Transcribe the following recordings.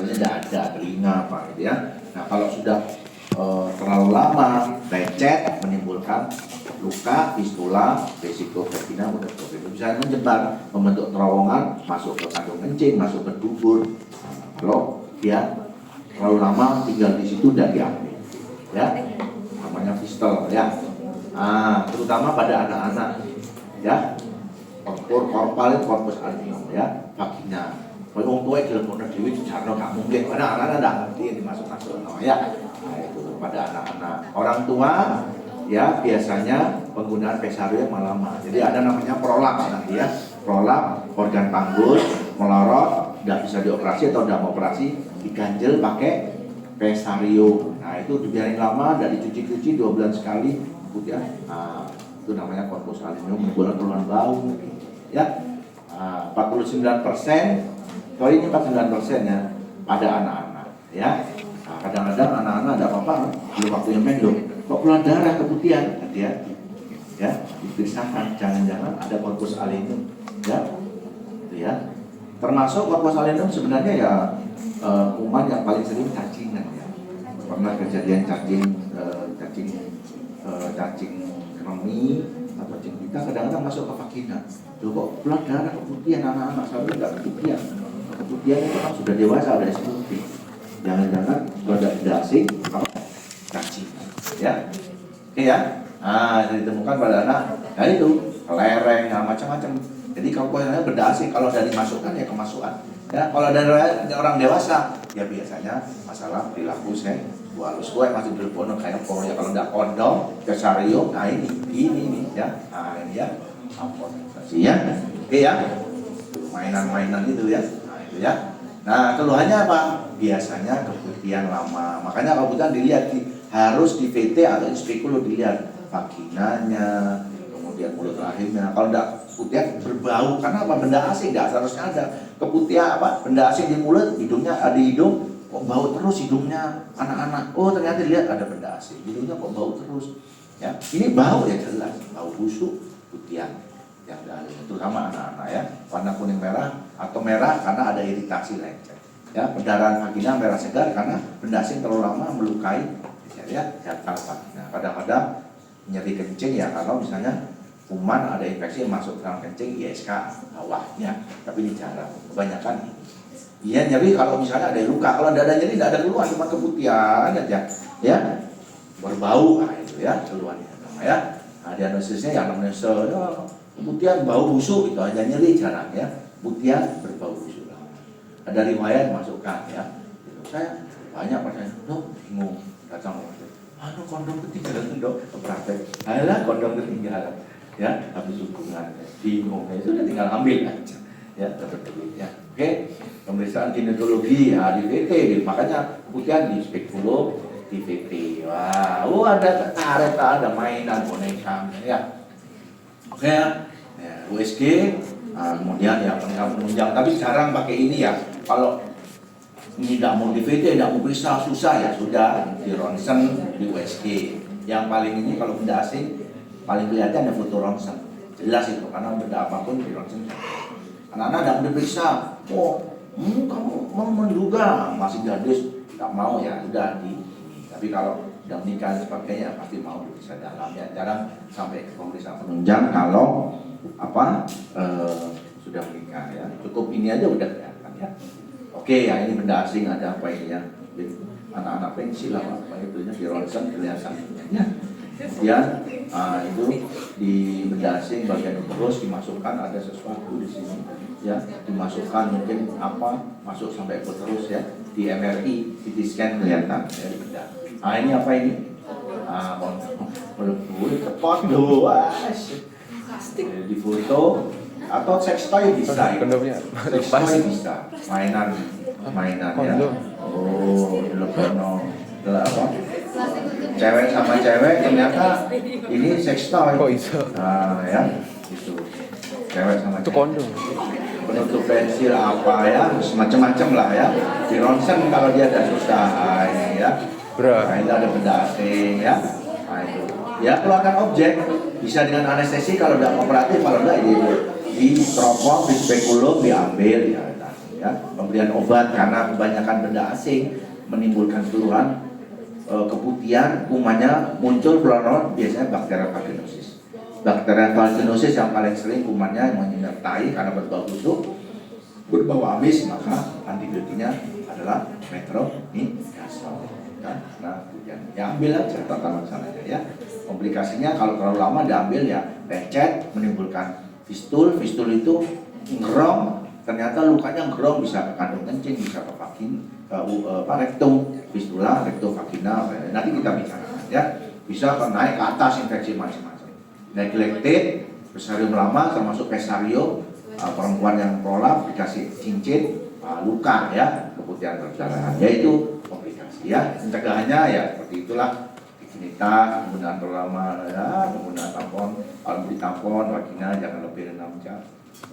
sebenarnya tidak ada telinga Pak gitu ya. Nah kalau sudah terlalu lama lecet menimbulkan luka, fistula, resiko vagina udah bisa menyebar, membentuk terowongan, masuk ke kandung kencing, masuk ke dubur. Kalau dia terlalu lama tinggal di situ dan diambil, ya, namanya fistel, ya. Terutama pada anak-anak, ya, corpus albium, ya, vagina. Kalau tua telepon dewi jarno nggak mungkin, anak-anak tidak ngerti dimasuk-masuk, ya. Nah, itu pada anak-anak. Orang tua ya biasanya penggunaan pesarium lama. Jadi ada namanya prolaps nanti ya, prolaps organ panggul melorot, tidak bisa dioperasi atau tidak mau operasi, diganjel pakai pesarium. Nah itu dibiarin lama, tidak dicuci-cuci 2 bulan sekali, kemudian itu namanya corpus albium, menimbulkan keluhan bau, ya. 49%, kalau ini 49% ya pada anak-anak, ya. Kadang-kadang anak-anak ada apa-apa, belum waktunya mendung, kok keluar darah keputihan, hati-hati, ya, diperiksakan, jangan-jangan ada corpus albium, ya, itu ya. Termasuk corpus albium sebenarnya ya kuman yang paling sering cacingan ya. Pernah kejadian cacing kremi atau cacing pita kadang-kadang masuk ke vagina. Loh kok keluar darah keputihan anak-anak, sampai enggak keputihan. Keputihan itu kan sudah dewasa, ada SPP. Jangan-jangan tidak asing cacing, ya. Oke ya. Ditemukan pada anak, nah itu kelereng, macam-macam. Jadi kalau benda asing kalau dari masukan ya kemasukan. Ya, kalau dari orang dewasa ya biasanya masalah perilaku seksualus. Gue masih telepon kayak ya kalau nggak kondom, pesarium, nah ini ya. Nah ini ya, amputasi ya. Oke ya. Mainan-mainan itu ya. Nah itu ya. Nah keluhannya apa? Biasanya keputihan lama. Makanya kalau kebutuhan dilihat harus di VT atau spekulum dilihat vaginanya, kemudian mulut rahimnya. Kalau enggak putih berbau karena apa? Benda asing enggak seharusnya ada. Keputihan apa? Benda asing di mulut, hidungnya ada hidung kok bau terus hidungnya anak-anak. Oh ternyata dilihat ada benda asing, hidungnya kok bau terus. Ya, ini bau ya jelas, bau busuk, putihan yang ada, terutama anak-anak ya, warna kuning merah atau merah karena ada iritasi lecet. Ya, pendarahan vagina merah segar karena benda asing terlalu lama melukai ya gatal vagina. Kadang-kadang nyeri kencing ya kalau misalnya kuman ada infeksi yang masuk ke dalam kencing ISK bawahnya, tapi ini jarang. Kebanyakan ini. Iya nyeri kalau misalnya ada luka, kalau tidak ada nyeri tidak ada keluhan, cuma keputihan aja, ya berbau, nah itu ya keluhannya, ya. Nah diagnosisnya yang namanya keputihan bau busuk itu aja, nyeri jarang ya, putihan berbau busuk. Ada riwayat masukkan ya, itu saya banyak pertanyaan, dok bingung datang kondom ketinggalan dok, praktek, ayolah kondom ketinggalan. Ya, habis hubungan bingung, ya sudah tinggal ambil aja, ya dapat duit ya. Oke, pemeriksaan ginekologi ya di VT, makanya kemudian di spekulum di VT. Wah, ada karet, ada mainan boneka, ya. Oke, ya, USG, kemudian ya penunjang, tapi jarang pakai ini ya. Kalau ini tidak mau di VT, tidak mau periksa susah ya sudah di ronsen, di USG. Yang paling ini kalau benda asing paling kelihatan ada foto ronsen, jelas itu karena benda apapun di ronsen. Anak-anak tidak diperiksa, kamu mau menduga masih gadis, tidak mau ya sudah di. Tapi kalau sudah menikah dan sebagainya pasti mau diperiksa dalam ya. Jarang sampai ke pemeriksaan penunjang kalau sudah menikah ya. Cukup ini aja udah kelihatan ya. Oke ya ini benda asing ada apa ini ya? Anak-anak pensil apa itu ya di ronsen kelihatan ya. Kemudian itu di benda asing bagian terus dimasukkan ada sesuatu di sini ya, dimasukkan mungkin apa masuk sampai ke terus ya, di MRI CT scan kelihatan ya di benda. Ini apa ini? Kepot di foto atau sex toy bisa ya. Sex toy bisa, mainan ya. Adalah apa? Cewek sama cewek ternyata ini sex toy. Kok bisa? Ya, itu. Cewek sama itu kondom. Penutup pensil apa ya, macam-macam lah ya. Di ronsen kalau dia ada susah, ini ya. Nah, ini ada benda asing ya. Nah itu. Ya keluarkan objek bisa dengan anestesi kalau tidak kooperatif, kalau tidak di teropong, di spekulum diambil ya. ya. Pemberian obat karena kebanyakan benda asing menimbulkan keluhan keputihan, kumannya muncul keluar biasanya bakteri vaginosis. Bakteri vaginosis yang paling sering kumannya menyertai karena berbau busuk, berbau amis, maka antibiotiknya adalah metronidazole. Nah, kemudian ya ambil aja tata laksananya ya. Komplikasinya kalau terlalu lama diambil ya lecet, menimbulkan fistul. Fistul itu ngerong, ternyata lukanya ngerong, bisa ke kandung kencing, bisa ke rektum, fistula, rektovagina. Nanti kita bicarakan ya. Bisa naik ke atas infeksi macam-macam. Neglected, pesarium lama termasuk pesario, perempuan yang prolap dikasih cincin, luka ya, keputihan perdarahan, yaitu komplikasi ya. Pencegahannya ya seperti itulah, higienitas, penggunaan terlama ya, penggunaan tampon, kalau beli tampon vagina jangan lebih dari 6 jam,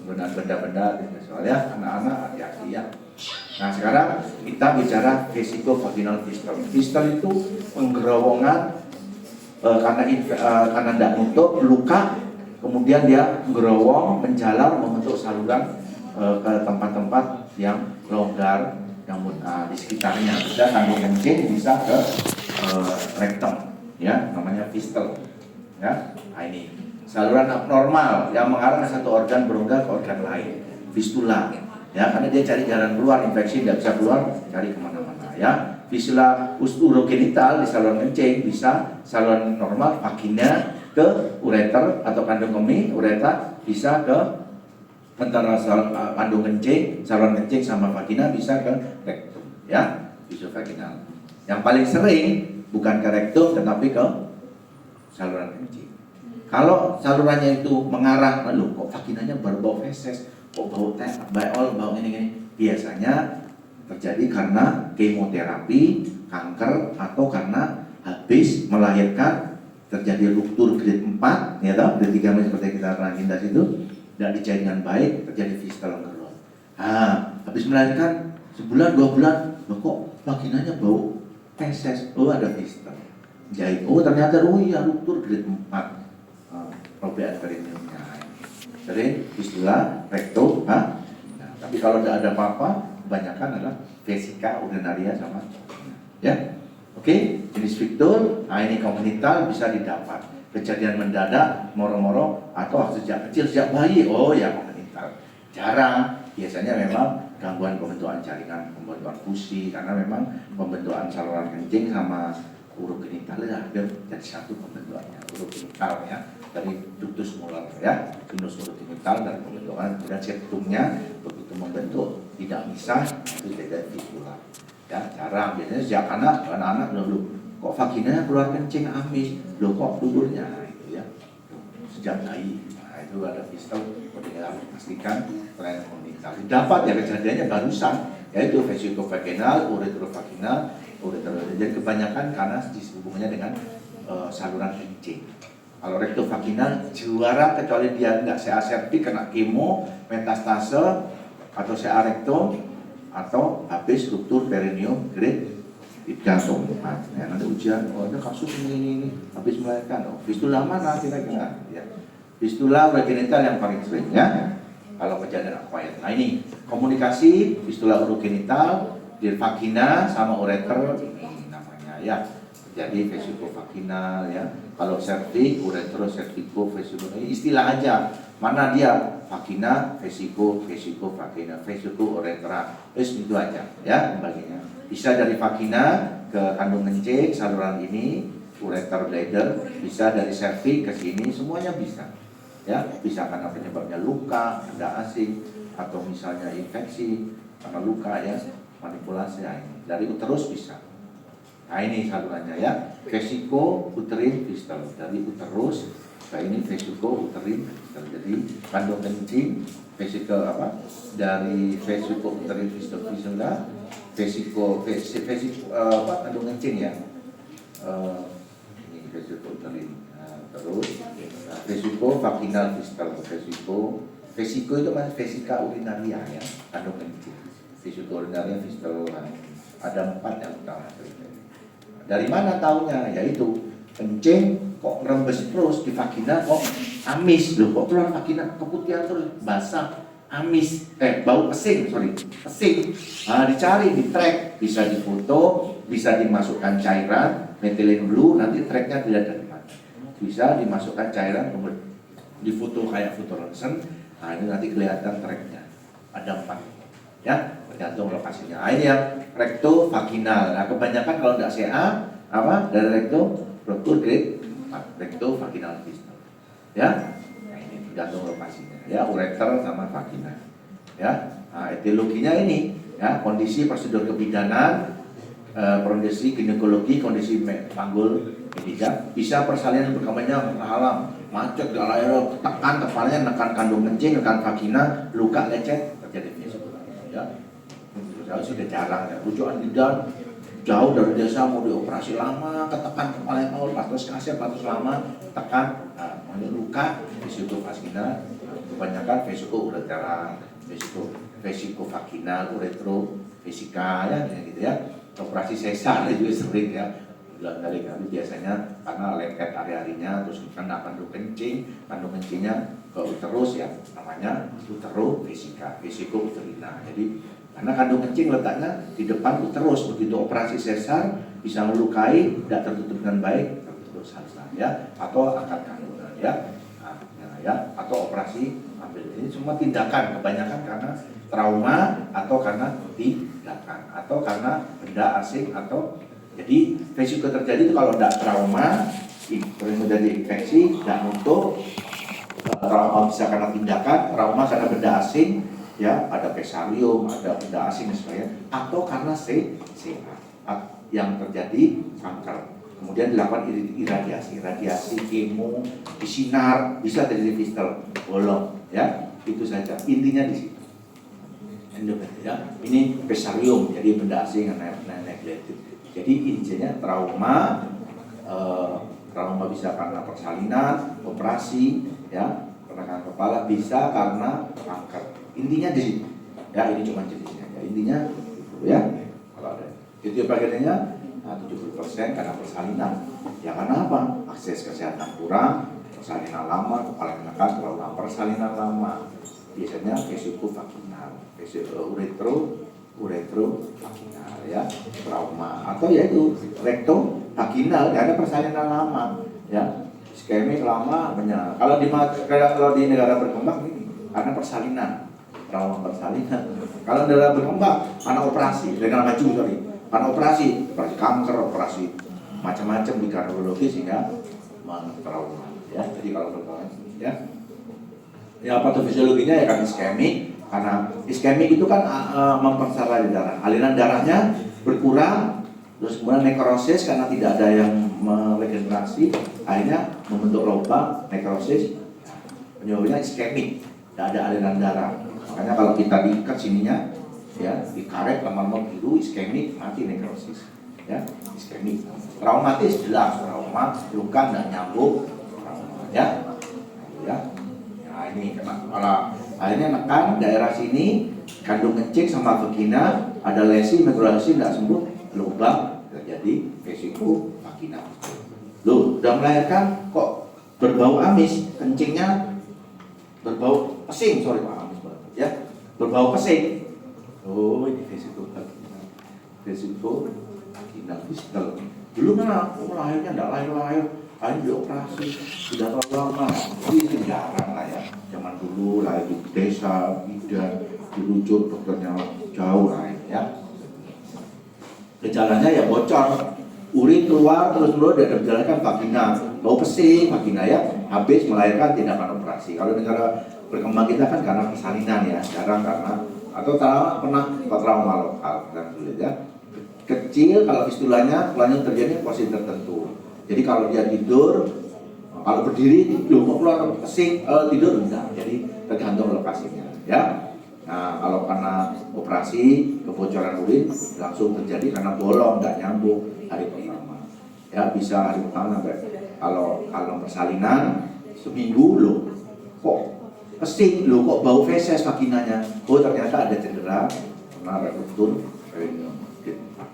penggunaan benda-benda soalnya anak-anak hati-hati ya. Nah sekarang kita bicara resiko vaginal fistel. Fistel itu penggerowongan karena tidak nutup, luka, kemudian dia gerowong, menjalar, membentuk saluran ke tempat-tempat yang longgar, yang di sekitarnya. Bisa kandung kencing, bisa ke rektum, ya, namanya fistel. Ya, nah ini saluran abnormal yang mengarah ke satu organ berongga ke organ lain, fistula. Ya, karena dia cari jalan keluar, infeksi tidak bisa keluar, cari kemana-mana. Ya, fistula urogenital di saluran kencing, bisa saluran normal, vagina ke ureter atau kandung kemih, ureter bisa ke antara kandung kencing, saluran kencing sama vagina bisa ke rektum, ya, vaginal. Yang paling sering bukan ke rektum tetapi ke saluran kencing. Kalau salurannya itu mengarah, lalu kok vaginanya berbau feses, kok bau teh, bau ini, biasanya terjadi karena kemoterapi, kanker, atau karena habis melahirkan terjadi ruptur grade 4, ya toh, grade 3 seperti kita pernah tindas itu, tidak dijahit dengan baik, terjadi fistel ngerol. Habis melahirkan sebulan 2 bulan, kok vaginanya bau feses, ada fistel. Jahit, ternyata iya ruptur grade 4. Probean perineumnya. Jadi fistula, rektum, nah, tapi kalau tidak ada apa-apa, kebanyakan adalah vesika urinaria sama, ya. Oke, jenis fiktul, ini komunital bisa didapat. Kejadian mendadak, moro-moro, atau sejak kecil, sejak bayi, ya komunital. Jarang, biasanya memang gangguan pembentukan jaringan, pembentukan fusi, karena memang pembentukan saluran kencing sama urogenital hampir jadi satu pembentukannya, urogenital ya, dari ductus muller ya, sinus urogenital dan pembentukan, kemudian septumnya begitu membentuk tidak bisa itu jadi fistula. Ya, jarang, biasanya sejak anak-anak dulu kok vaginanya keluar kencing amis, kok dulurnya itu ya, sejak bayi. Nah, itu ada fistel, kita harus pastikan selain komunitas. Dapat ya kejadiannya barusan, yaitu vesikovaginal, ureterovaginal, jadi kebanyakan karena hubungannya dengan saluran kencing. Kalau rektovaginal juara kecuali dia tidak CA septik kena kemo, metastase atau CA rektum atau habis ruptur perineum grade 3 atau 4. Ya, nanti ujian, ini kasus ini habis melahirkan. Fistula mana kira-kira? Ya. Fistula urogenital yang paling sering ya. Kalau kejadian acquired. Nah ini komunikasi fistula urogenital di vagina sama ureter ini namanya ya. Jadi vesikovaginal ya. Kalau cervix, uretero, cervico, vesiko, ini istilah aja. Mana dia? Vagina, vesiko, vagina, vesiko, uretera. Itu aja ya pembagiannya. Bisa dari vagina ke kandung kencing, saluran ini, ureter bladder, bisa dari cervix ke sini, semuanya bisa. Ya, bisa karena penyebabnya luka, benda asing, atau misalnya infeksi karena luka ya, manipulasi ya, ini. Dari uterus bisa. Nah ini salurannya ya, vesiko uterin fistel, dari uterus ke ini vesiko uterin fistel. Jadi kandung kencing, vesiko apa? Dari vesiko uterin fistel fistelnya, vesiko kandung kencing ya. Ini vesiko uterin. Terus vesiko vaginal fistel, vesiko itu masih vesika urinaria ya, kandung kencing. Vesiko urinaria fistel ada 4 yang utama. Dari mana taunya? Yaitu kencing kok ngerembes terus di vagina, kok amis loh, kok keluar vagina keputihan terus, basah, amis, bau pesing, pesing. Nah, dicari di track, bisa difoto, bisa dimasukkan cairan methylene blue, nanti tracknya dilihat dari mana. Bisa dimasukkan cairan, kemudian difoto kayak foto ronsen. Nah, ini nanti kelihatan tracknya. Ada 4, ya, tergantung lokasinya. Nah, ini yang recto vaginal. Nah, kebanyakan kalau tidak CA, apa dari recto protur grade 4, recto vaginal distal, ya. Nah, ini tergantung lokasinya, ya, ureter sama vagina, ya. Nah, etiologinya ini, ya, kondisi prosedur kebidanan, kondisi ginekologi, kondisi panggul medika, bisa persalinan berkembangnya halam, macet, galau, tekan kepalanya, nekan kandung kencing, nekan vagina, luka lecet, terjadi vesikular, ya. Sudah jarang, ya, rujukan bidan jauh dari desa mau dioperasi lama, ketekan kepala yang patus kasir, patus lama, tekan, nah, luka, vesiko vagina, kebanyakan vesiko uretera, vesiko vaginal, uretro, vesika, ya, gitu ya. Operasi sesar juga sering, ya, bulan dari kami biasanya karena lengket hari-harinya, terus kena kandung kencingnya ke uterus, ya, namanya utero vesika, vesiko uterina. Jadi karena kandung kencing letaknya di depan uterus, begitu operasi sesar bisa melukai, tidak tertutup dengan baik, tertutup salsa, ya, atau angkat kandungan, ya, nah, ya, atau operasi ambil. Ini semua tindakan kebanyakan karena trauma atau karena tindakan atau karena benda asing atau jadi vesiko terjadi itu kalau tidak trauma, sering menjadi infeksi, tidak nutup, trauma bisa karena tindakan, trauma karena benda asing, ya, ada pesarium, ada benda asing misalnya, atau karena CA yang terjadi kanker. Kemudian dilakukan radiasi kemo, disinar, bisa terjadi fistel, bolong, ya, itu saja. Intinya di sini. Ya, ini pesarium, jadi benda asing yang neglected. Jadi intinya trauma bisa karena persalinan, operasi, ya, penekan kepala, bisa karena kanker. Intinya di sini, ya, ini cuma jenisnya, ya, intinya, ya, kalau ada itu bagiannya 70% karena persalinan, ya, karena apa? Akses kesehatan kurang, persalinan lama, kepala yang menekan, trauma persalinan lama, biasanya vesiko vaginal, uretro vaginal, ya, trauma, atau yaitu recto vaginal, karena persalinan lama, ya, iskemik lama, banyak. Kalau di negara berkembang ini karena persalinan, trauma persalinan. Kalau negara berkembang karena operasi, negara maju karena operasi kanker, operasi macam-macam di kardiologi sehingga trauma, ya. Jadi kalau berkembang, ya, patofisiologinya ya kan iskemik, karena iskemik itu kan mempersempit darah, aliran darahnya berkurang, terus kemudian nekrosis karena tidak ada yang meregenerasi, akhirnya membentuk lubang, nekrosis, penyebabnya iskemik, tidak ada aliran darah. Makanya kalau kita diikat sininya, ya, dikaret lama-lama biru, iskemik, mati, nekrosis, ya, iskemik. Traumatis jelas, trauma, luka tidak nyambung, trauma, ya, ya. Nah, ini kalau akhirnya nekan daerah sini, kandung kencing sama vagina, ada lesi, mikrolesi tidak sembuh, lubang, terjadi vesiko vaginal. Loh, udah melahirkan kok berbau amis, kencingnya berbau pesing, amis banget, ya, berbau pesing. Oh, ini vesiko vaginal, vesiko vaginal distal. Dulu kan lahirnya tidak lahir, akhirnya dioperasi, tidak terlalu lama, ini jarang lah, ya. Zaman dulu lahir di desa, bidan, dirujuk dokternya jauh lah, ya. Gejalanya ya bocor, urin keluar terus dia terjalankan vagina, bau pesing vagina, ya, habis melahirkan tindakan operasi. Kalau negara berkembang kita kan karena persalinan, ya, jarang karena atau trauma lokal dan sulit, ya. Kecil kalau fistulanya terjadi posisi tertentu. Jadi kalau dia tidur, kalau berdiri belum keluar pesing, tidur enggak. Jadi tergantung lokasinya, ya. Nah, kalau karena operasi kebocoran urin langsung terjadi karena bolong, nggak nyambung hari pertama, ya, bisa hari pertama sampai kalau persalinan seminggu loh kok pesing, loh kok bau feses vaginanya, oh ternyata ada cedera karena rekrutur perineum,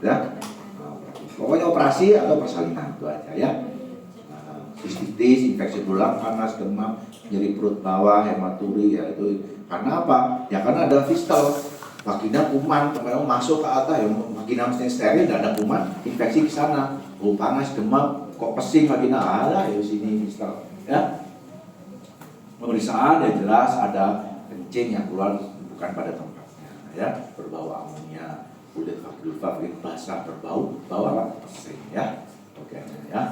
ya. Nah, pokoknya operasi atau persalinan itu aja, ya. Nah, artritis, infeksi tulang, panas, demam, nyeri perut bawah, hematuri, ya itu karena apa? Ya karena ada fistel, vagina kuman, kemudian masuk ke atas, ya vagina mesti steril, nggak ada kuman, infeksi ke sana, panas, demam, kok pesing vagina, ada ya sini fistel, ya. Pemeriksaan ya jelas ada kencing yang keluar bukan pada tempatnya, ya, berbau amonia, kulit vagina basah berbau, bau apa? Pesing, ya. Oke, ya.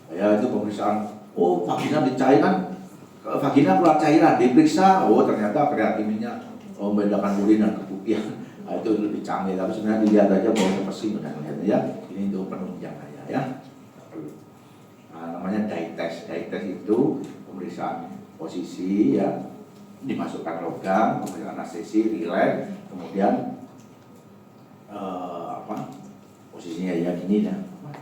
Ya itu pemeriksaan. Oh, vagina dicairan, vagina keluar cairan, diperiksa. Oh, ternyata kreatinina membedakan urin dan keputihan. Nah, itu lebih canggih. Tapi sebenarnya dilihat aja baunya pesing, ya. Ini untuk penunjang aja, ya. Nah, namanya dye test. Dye test itu pemeriksaan posisi, ya, dimasukkan logam, pemeriksaan anestesi, relax, kemudian posisinya ya gini ya,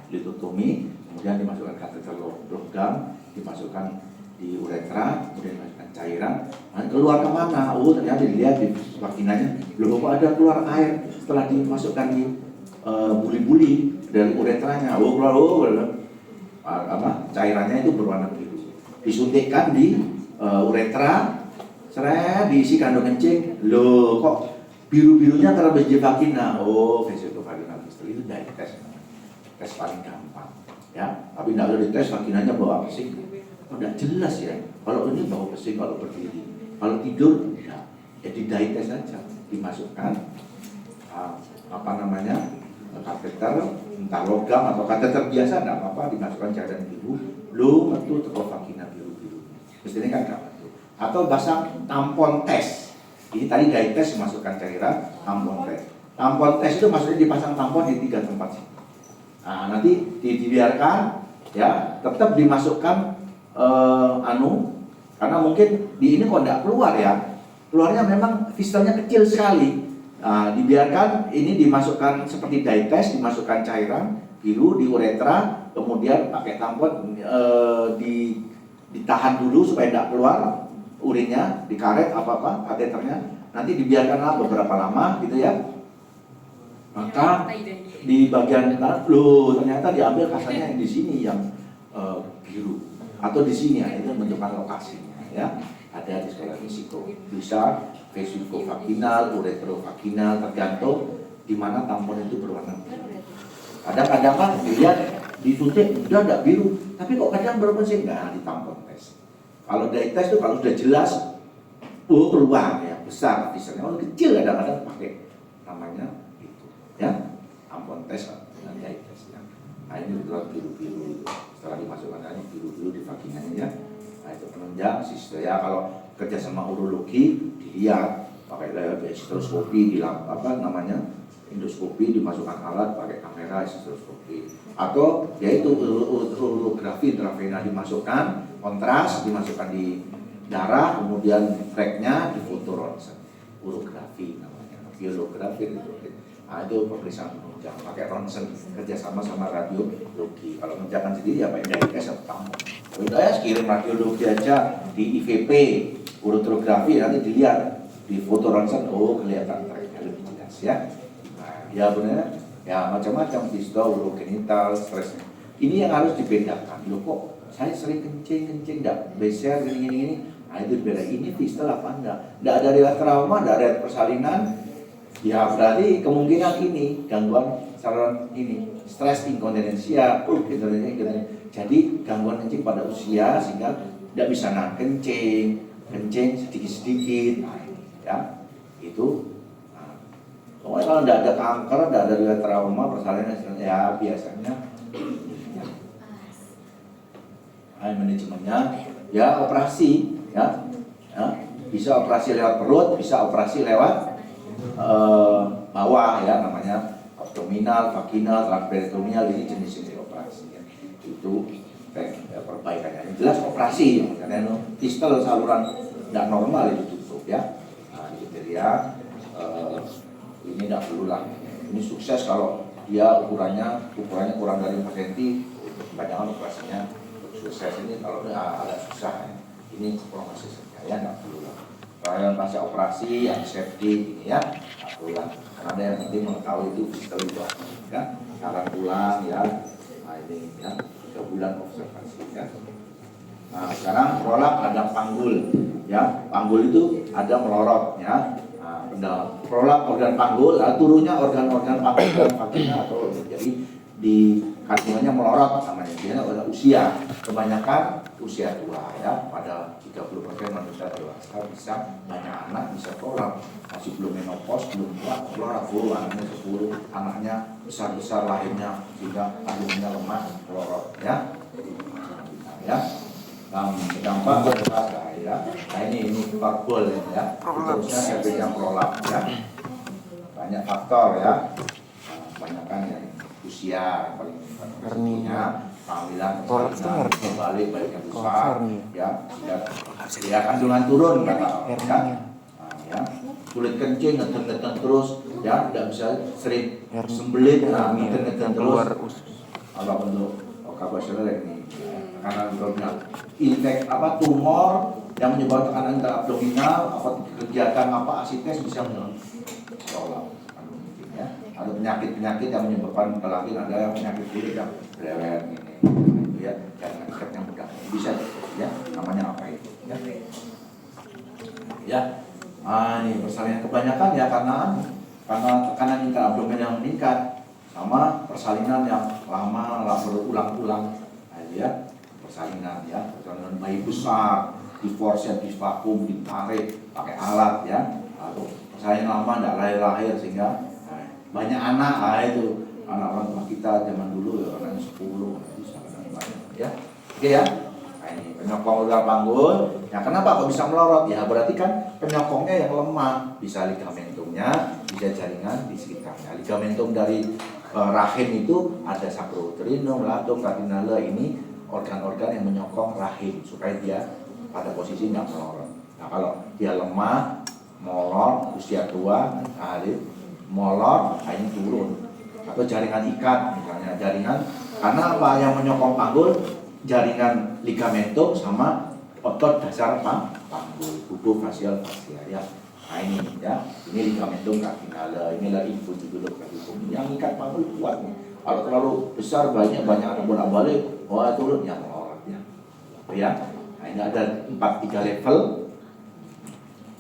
litotomi, kemudian dimasukkan kateter logam, dimasukkan di uretra, kemudian dimasukkan cairan, nah, keluar kemana? Oh, ternyata dilihat di vaginanya belum ada keluar air setelah dimasukkan di buli-buli dari uretranya. Oh, keluar, cairannya itu berwarna biru, disuntikkan di uretra, seret diisi kandung kencing. Loh, kok biru-birunya karena BJ vagina? Oh, vesicovagina fistel itu dari tes paling gampang, ya. Tapi tidak ada dites vaginanya bau pesing. Oh, tidak jelas ya. Kalau ini bau pesing kalau berdiri, kalau tidur ya, di dye test saja, dimasukkan kateter, entah logam atau kateter biasa, tidak apa-apa, dimasukkan cairan biru, lo metu teko vagina biru-biru. Mestinya kan nggak metu. Atau pasang tampon tes. Ini tadi dye test dimasukkan cairan, tampon tes. Tampon tes itu maksudnya dipasang tampon di 3 tempat. Nah, nanti dibiarkan, ya, tetap dimasukkan karena mungkin di ini kok tidak keluar ya, keluarnya memang fistelnya kecil sekali. Nah, dibiarkan ini dimasukkan seperti dye test, dimasukkan cairan biru di uretra, kemudian pakai tampon ditahan dulu supaya tidak keluar urinnya, dikaret apa kateternya, nanti dibiarkanlah beberapa lama gitu ya. Maka di bagian ternyata diambil kasarnya yang di sini yang biru atau di sini ya, itu menunjukkan lokasinya ya. Ada di sekolah fisiko, bisa vesikovaginal, uretrovaginal, tergantung di mana tampon itu berwarna biru. Kadang-kadang kan dilihat disuntik udah tidak biru, tapi kok kadang berpensing nggak di tampon tes. Kalau dye test itu kalau sudah jelas, keluar ya besar, misalnya kalau kecil kadang-kadang pakai namanya itu, ya, tampon tes dengan dye test ya. Nah ini betul biru-biru itu. Setelah dimasukkan aja biru-biru di vaginanya ya. Nah itu penunjang sistem ya. Kalau kerja sama urologi dilihat pakai histeroskopi, endoskopi, dimasukkan alat pakai kamera histeroskopi, atau yaitu urografi intravena, dimasukkan kontras, dimasukkan di darah, kemudian tracknya difoto ronsen, urografi namanya, biolografi itu. Nah itu pemeriksaan penunjang pakai ronsen, kerjasama sama radiologi. Kalau mengerjakan sendiri ya pakai dye test atau tampon. Udah kirim radiologi aja di IVP, urotrografi, nanti dilihat di foto ronsen, oh kelihatan tracknya lebih jelas ya. Nah, ya benar, ya macam-macam fistel, urogenital, stres. Ini yang harus dibedakan. Loh kok saya sering kencing enggak beser gini. Nah itu beda. Ini fistel apa enggak? Enggak ada riwayat trauma, enggak ada persalinan. Ya berarti kemungkinan ini gangguan saluran ini, stres inkontinensia, jadi gangguan kencing pada usia sehingga tidak bisa kencing sedikit-sedikit, ya itu. Pokoknya kalau tidak ada kanker, tidak ada riwayat trauma, persalinan ya biasanya manajemennya ya operasi ya, bisa operasi lewat perut, bisa operasi lewat bawah ya, namanya abdominal, vaginal, transperitoneal, ini jenis operasi ya. Itu perbaikannya. Yang jelas operasi karena fistel saluran tidak normal itu tutup ya. Nah, kriteria ini tidak perlu lah. Ini sukses kalau dia ukurannya kurang dari 4 cm, kebanyakan operasinya sukses. Ini kalau agak susah ya. Ini operasi saja ya, tidak perlu lah. Kalau pasca operasi, antiseptik ini ya, tidak perlu lah. Karena ada yang penting mengetahui itu fistel itu kan, sekarang pulang ya. Nah ini ya, 3 bulan observasi ya. Nah, sekarang prolap ada panggul, ya. Panggul itu ada melorot, ya. Nah, prolap organ panggul, turunnya organ-organ panggul dan vagina atau jadi di kandungannya melorot namanya. Dia pada usia, kebanyakan usia tua, ya. Pada 30% manusia dewasa bisa banyak anak, bisa prolap. Masih belum menopause, belum tua, prolap full anaknya 10, anaknya besar-besar lahirnya sehingga kandungannya lemah, melorot, ya. Ya. Dampak pada ya. Nah ini faktor ya. Terusnya efek yang prolap ya. Banyak faktor ya. Kebanyakan ya usia yang paling pentingnya, kehamilan, persalinan, kembali baiknya besar ya. Ya kandungan turun kata ya. Ya. Kulit kencing, ngeten-ngeten terus ya, tidak bisa sering sembelit, ngeten-ngeten terus. Kalau bentuk okabasel ini tekanan abdominal, infek tumor yang menyebabkan tekanan intraabdominal, kegiatan asites bisa menolak ya. Ada penyakit-penyakit yang menyebabkan kelainan, ada penyakit kulit yang berlewet ini ya, jangan infek yang mudah bisa ya, namanya apa itu ya. Ya. Ini persalinan kebanyakan ya karena tekanan intraabdominal yang meningkat sama persalinan yang lama berulang-ulang ya. Persalinan ya, persalinan bayi besar, divorce, divakum, ditarik pakai alat ya, atau persalinan lama tidak lahir-lahir sehingga banyak anak, itu anak orang tua kita zaman dulu ya, orang 10 bisa banyak ya. Oke ya. Nah, ini penyokong organ panggul. Ya kenapa kok bisa melorot? Ya berarti kan penyokongnya yang lemah, bisa ligamentumnya, bisa jaringan di sekitarnya. Ligamentum dari rahim itu ada sacroiliac, latum, catinale, ini organ-organ yang menyokong rahim supaya dia pada posisi yang melorot. Nah kalau dia lemah, molor, usia tua, molor, ini turun. Atau jaringan ikat, misalnya jaringan, karena apa yang menyokong panggul? Jaringan ligamentum sama otot dasar panggul, tubuh facial ya. Nah ini ya, ini ligamentum catinale, inilah infundibulum caudipum. Yang ikat panggul kuat nih. Kalau terlalu besar banyak anak bolak-balik, turun yang melorot ya. Ya. Nah ini ada 3 level.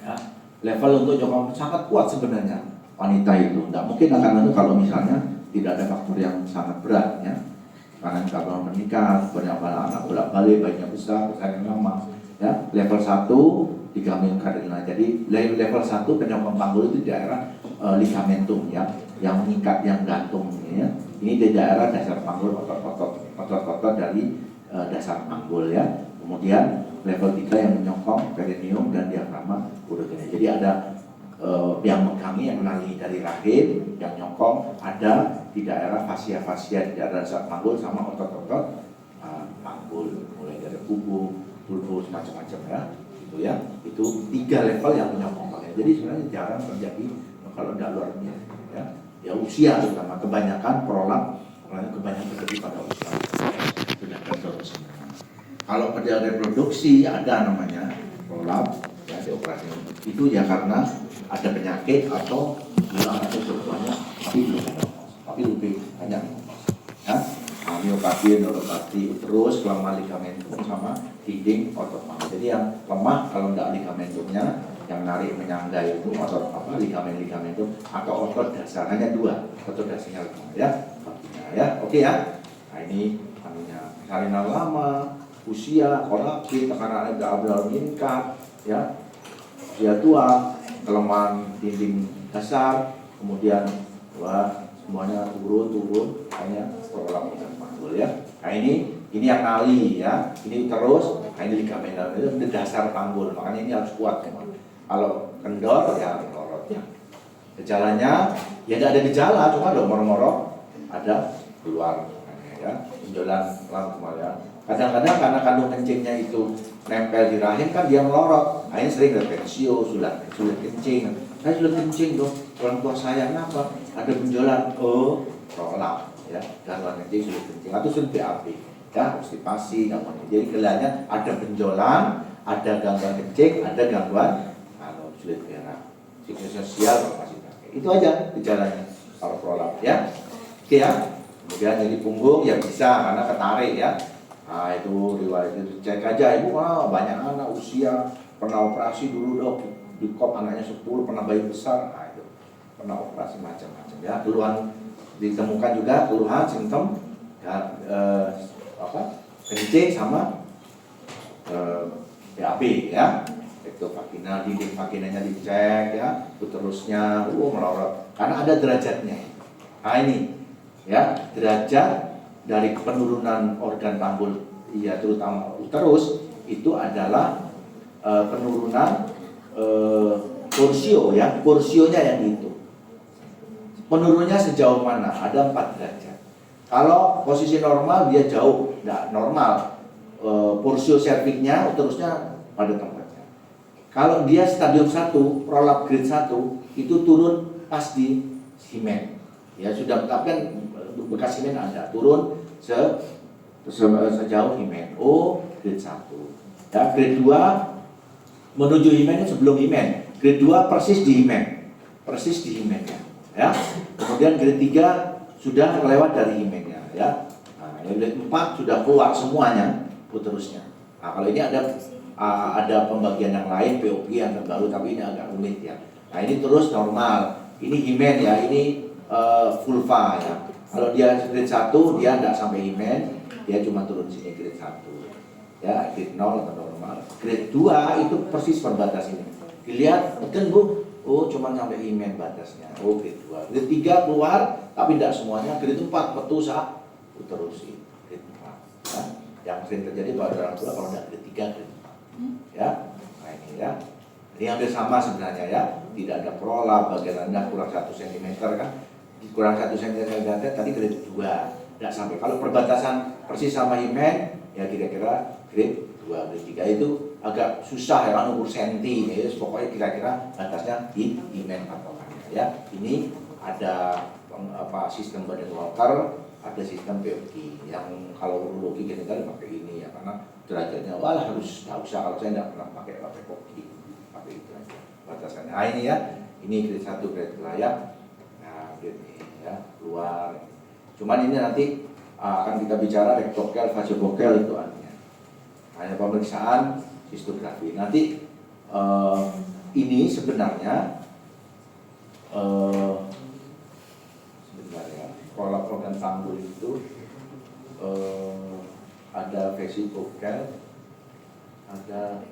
Ya. Level untuk nyokong sangat kuat sebenarnya wanita itu. Tidak mungkin akan kalau misalnya tidak ada faktor yang sangat berat ya. Karena kalau menikah, banyak anak bolak-balik, bayinya besar, persalinan lama. Ya, level 1 ligamen kardinal. Jadi level 1 penyokong panggul itu di daerah ligamentum ya, yang mengikat, yang gantung ya. Ini di daerah dasar panggul, otot-otot dari dasar panggul ya. Kemudian level 3 yang menyokong perineum dan diafragma ureternya. Jadi ada yang mengkangi, yang menangani dari rahim, yang nyokong ada di daerah fasia-fasia, di daerah dasar panggul sama otot-otot panggul, mulai dari kubu, bulbus, macam-macam ya, gitu ya. Itu 3 level yang menyokong. Jadi sebenarnya jarang terjadi kalau tidak luar biasa ya. Ya usia terutama kebanyakan prolap, kebanyakan terjadi pada usia sudah kendor sebenarnya. Kalau pada reproduksi ada namanya prolap ya, dioperasi itu ya karena ada penyakit atau atau semuanya, tapi belum ada, tapi lebih banyak ya. Miopati, neuropati, terus kelemahan ligamentum sama dinding otot panggul. Jadi yang lemah kalau tidak ligamentumnya, yang narik menyangga itu otot ligamentum atau otot dasar, hanya 2 otot dasarnya lemah ya. Ya, oke ya. Nah ini namanya persalinan lama, usia, kolapsi, tekanan abdominal meningkat ya, usia tua, kelemahan dinding dasar, kemudian semuanya turun hanya prolap organ panggul ya. Nah ini yang nali ya, ini terus, nah ini ligamentum itu di dasar panggul, makanya ini harus kuat memang. Kalau kendor ya melorot ya. Gejalanya ya tidak ada gejala, cuma ada moro-moro ada keluar ya, benjolan lambung ya. Kadang-kadang karena kandung kencingnya itu nempel di rahim kan dia melorot. Akhirnya sering retensio, sulit kencing. Saya sulit kencing dong, orang tua saya kenapa? Ada benjolan, prolap ya, gangguan kencing, sulit kencing atau sulit BAB ya, konstipasi, gangguan. Jadi kelihatan ada benjolan, ada gangguan kencing, ada gangguan sulit berak, psikososial masih pakai. Itu aja gejalanya kalau prolap ya. Oke ya. Kemudian jadi punggung ya bisa karena ketarik ya. Nah itu riwayat itu cek aja ibu, banyak anak usia pernah operasi dulu dok di kop anaknya 10 pernah bayi besar, nah itu pernah operasi macam-macam ya. Keluhan ditemukan juga keluhan simptom ya, kencing sama BAB ya. Itu vagina, dinding vaginanya dicek ya, uterusnya melorot karena ada derajatnya. Nah ini ya derajat dari penurunan organ panggul, ya terutama uterus itu adalah penurunan porsio ya, porsionya yang itu. Penurunnya sejauh mana? Ada 4 derajat. Kalau posisi normal dia jauh, tidak normal. Porsio cervixnya, uterusnya pada tempatnya. Kalau dia stadium 1, prolap grade 1, itu turun pas di himen. Ya sudah, tapi kan bekas himen ada, turun sejauh himen. Oh, grade 1. Ya, grade 2 menuju himen sebelum himen. Grade 2 persis di himen. Persis di himennya, ya. Kemudian grade 3 sudah lewat dari himennya, ya. Nah, grade 4 sudah keluar semuanya uterusnya. Nah, kalau ini ada pembagian yang lain, POP yang terbaru, tapi ini agak rumit ya. Nah, ini terus normal. Ini himen ya, ini vulva ya. Kalau dia grade 1 dia tidak sampai himen, dia cuma turun sini grade 1. Ya, grade 0 atau normal. Grade 2 itu persis perbatas ini. Dilihat, kan Bu, oh cuma sampai himen batasnya. Oh, grade 2. Grade 3 keluar, tapi tidak semuanya. Grade 4 petusa uterusi. Grade 4. Ya. Yang sering terjadi pada orang tua kalau tidak grade 3, grade 4. Ya. Nah, ini ya. Ini hampir sama sebenarnya ya. Tidak ada prolap, bagian rendah kurang 1 cm kan. Kurang 1 cm tadi grade 2. Tidak sampai. Kalau perbatasan persis sama himen, ya kira-kira grade 2, grade 3 itu agak susah ya, kan ukur senti ya. Pokoknya kira-kira batasnya di himen patokannya ya. Ini ada sistem badan walker, ada sistem POG yang kalau urologi kita pakai ini ya, karena derajatnya harus nggak usah, kalau saya nggak pernah pakai POG, pakai itu aja batasannya. Nah ini ya, ini grade 1 grade layak. Nah grade ini ya keluar. Cuman ini nanti akan kita bicara rektokel, vasovokel itu artinya hanya pemeriksaan histografi. Nanti ini sebenarnya prolap organ panggul itu ada vesivokel, ada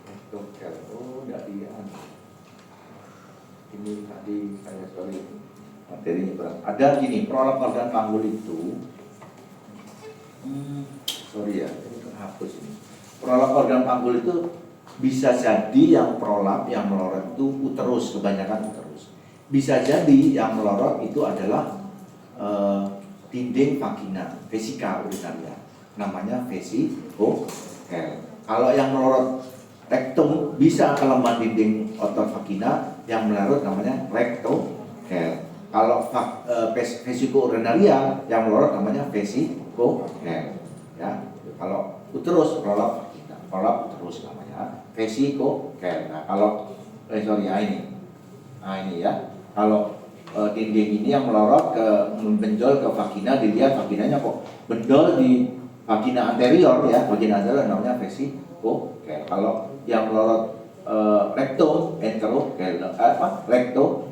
rektokel. Oh, tidak dia. Ini tadi saya materinya berat. Ada gini, prolap organ panggul itu sorry ya, ini terhapus ini. Prolap organ panggul itu bisa jadi yang prolap, yang melorot itu uterus, kebanyakan uterus. Bisa jadi yang melorot itu adalah dinding vagina, vesika urinaria, namanya vesivokel. Kalau yang melorot rektum bisa ke lemah dinding otot vagina, yang melorot namanya rektokel. Kalau vesikourinaria yang melorot namanya vesikokel. Ya, kalau uterus prolap vagina, prolap uterus namanya vesikokel. Nah, kalau ini. Nah, ini ya. Kalau dinding ini yang melorot menbenjol ke vagina, dilihat vaginanya kok bendol di vagina anterior ya, vagina anterior namanya vesikokel. Kalau yang melorot rektum, enterokel, rektum.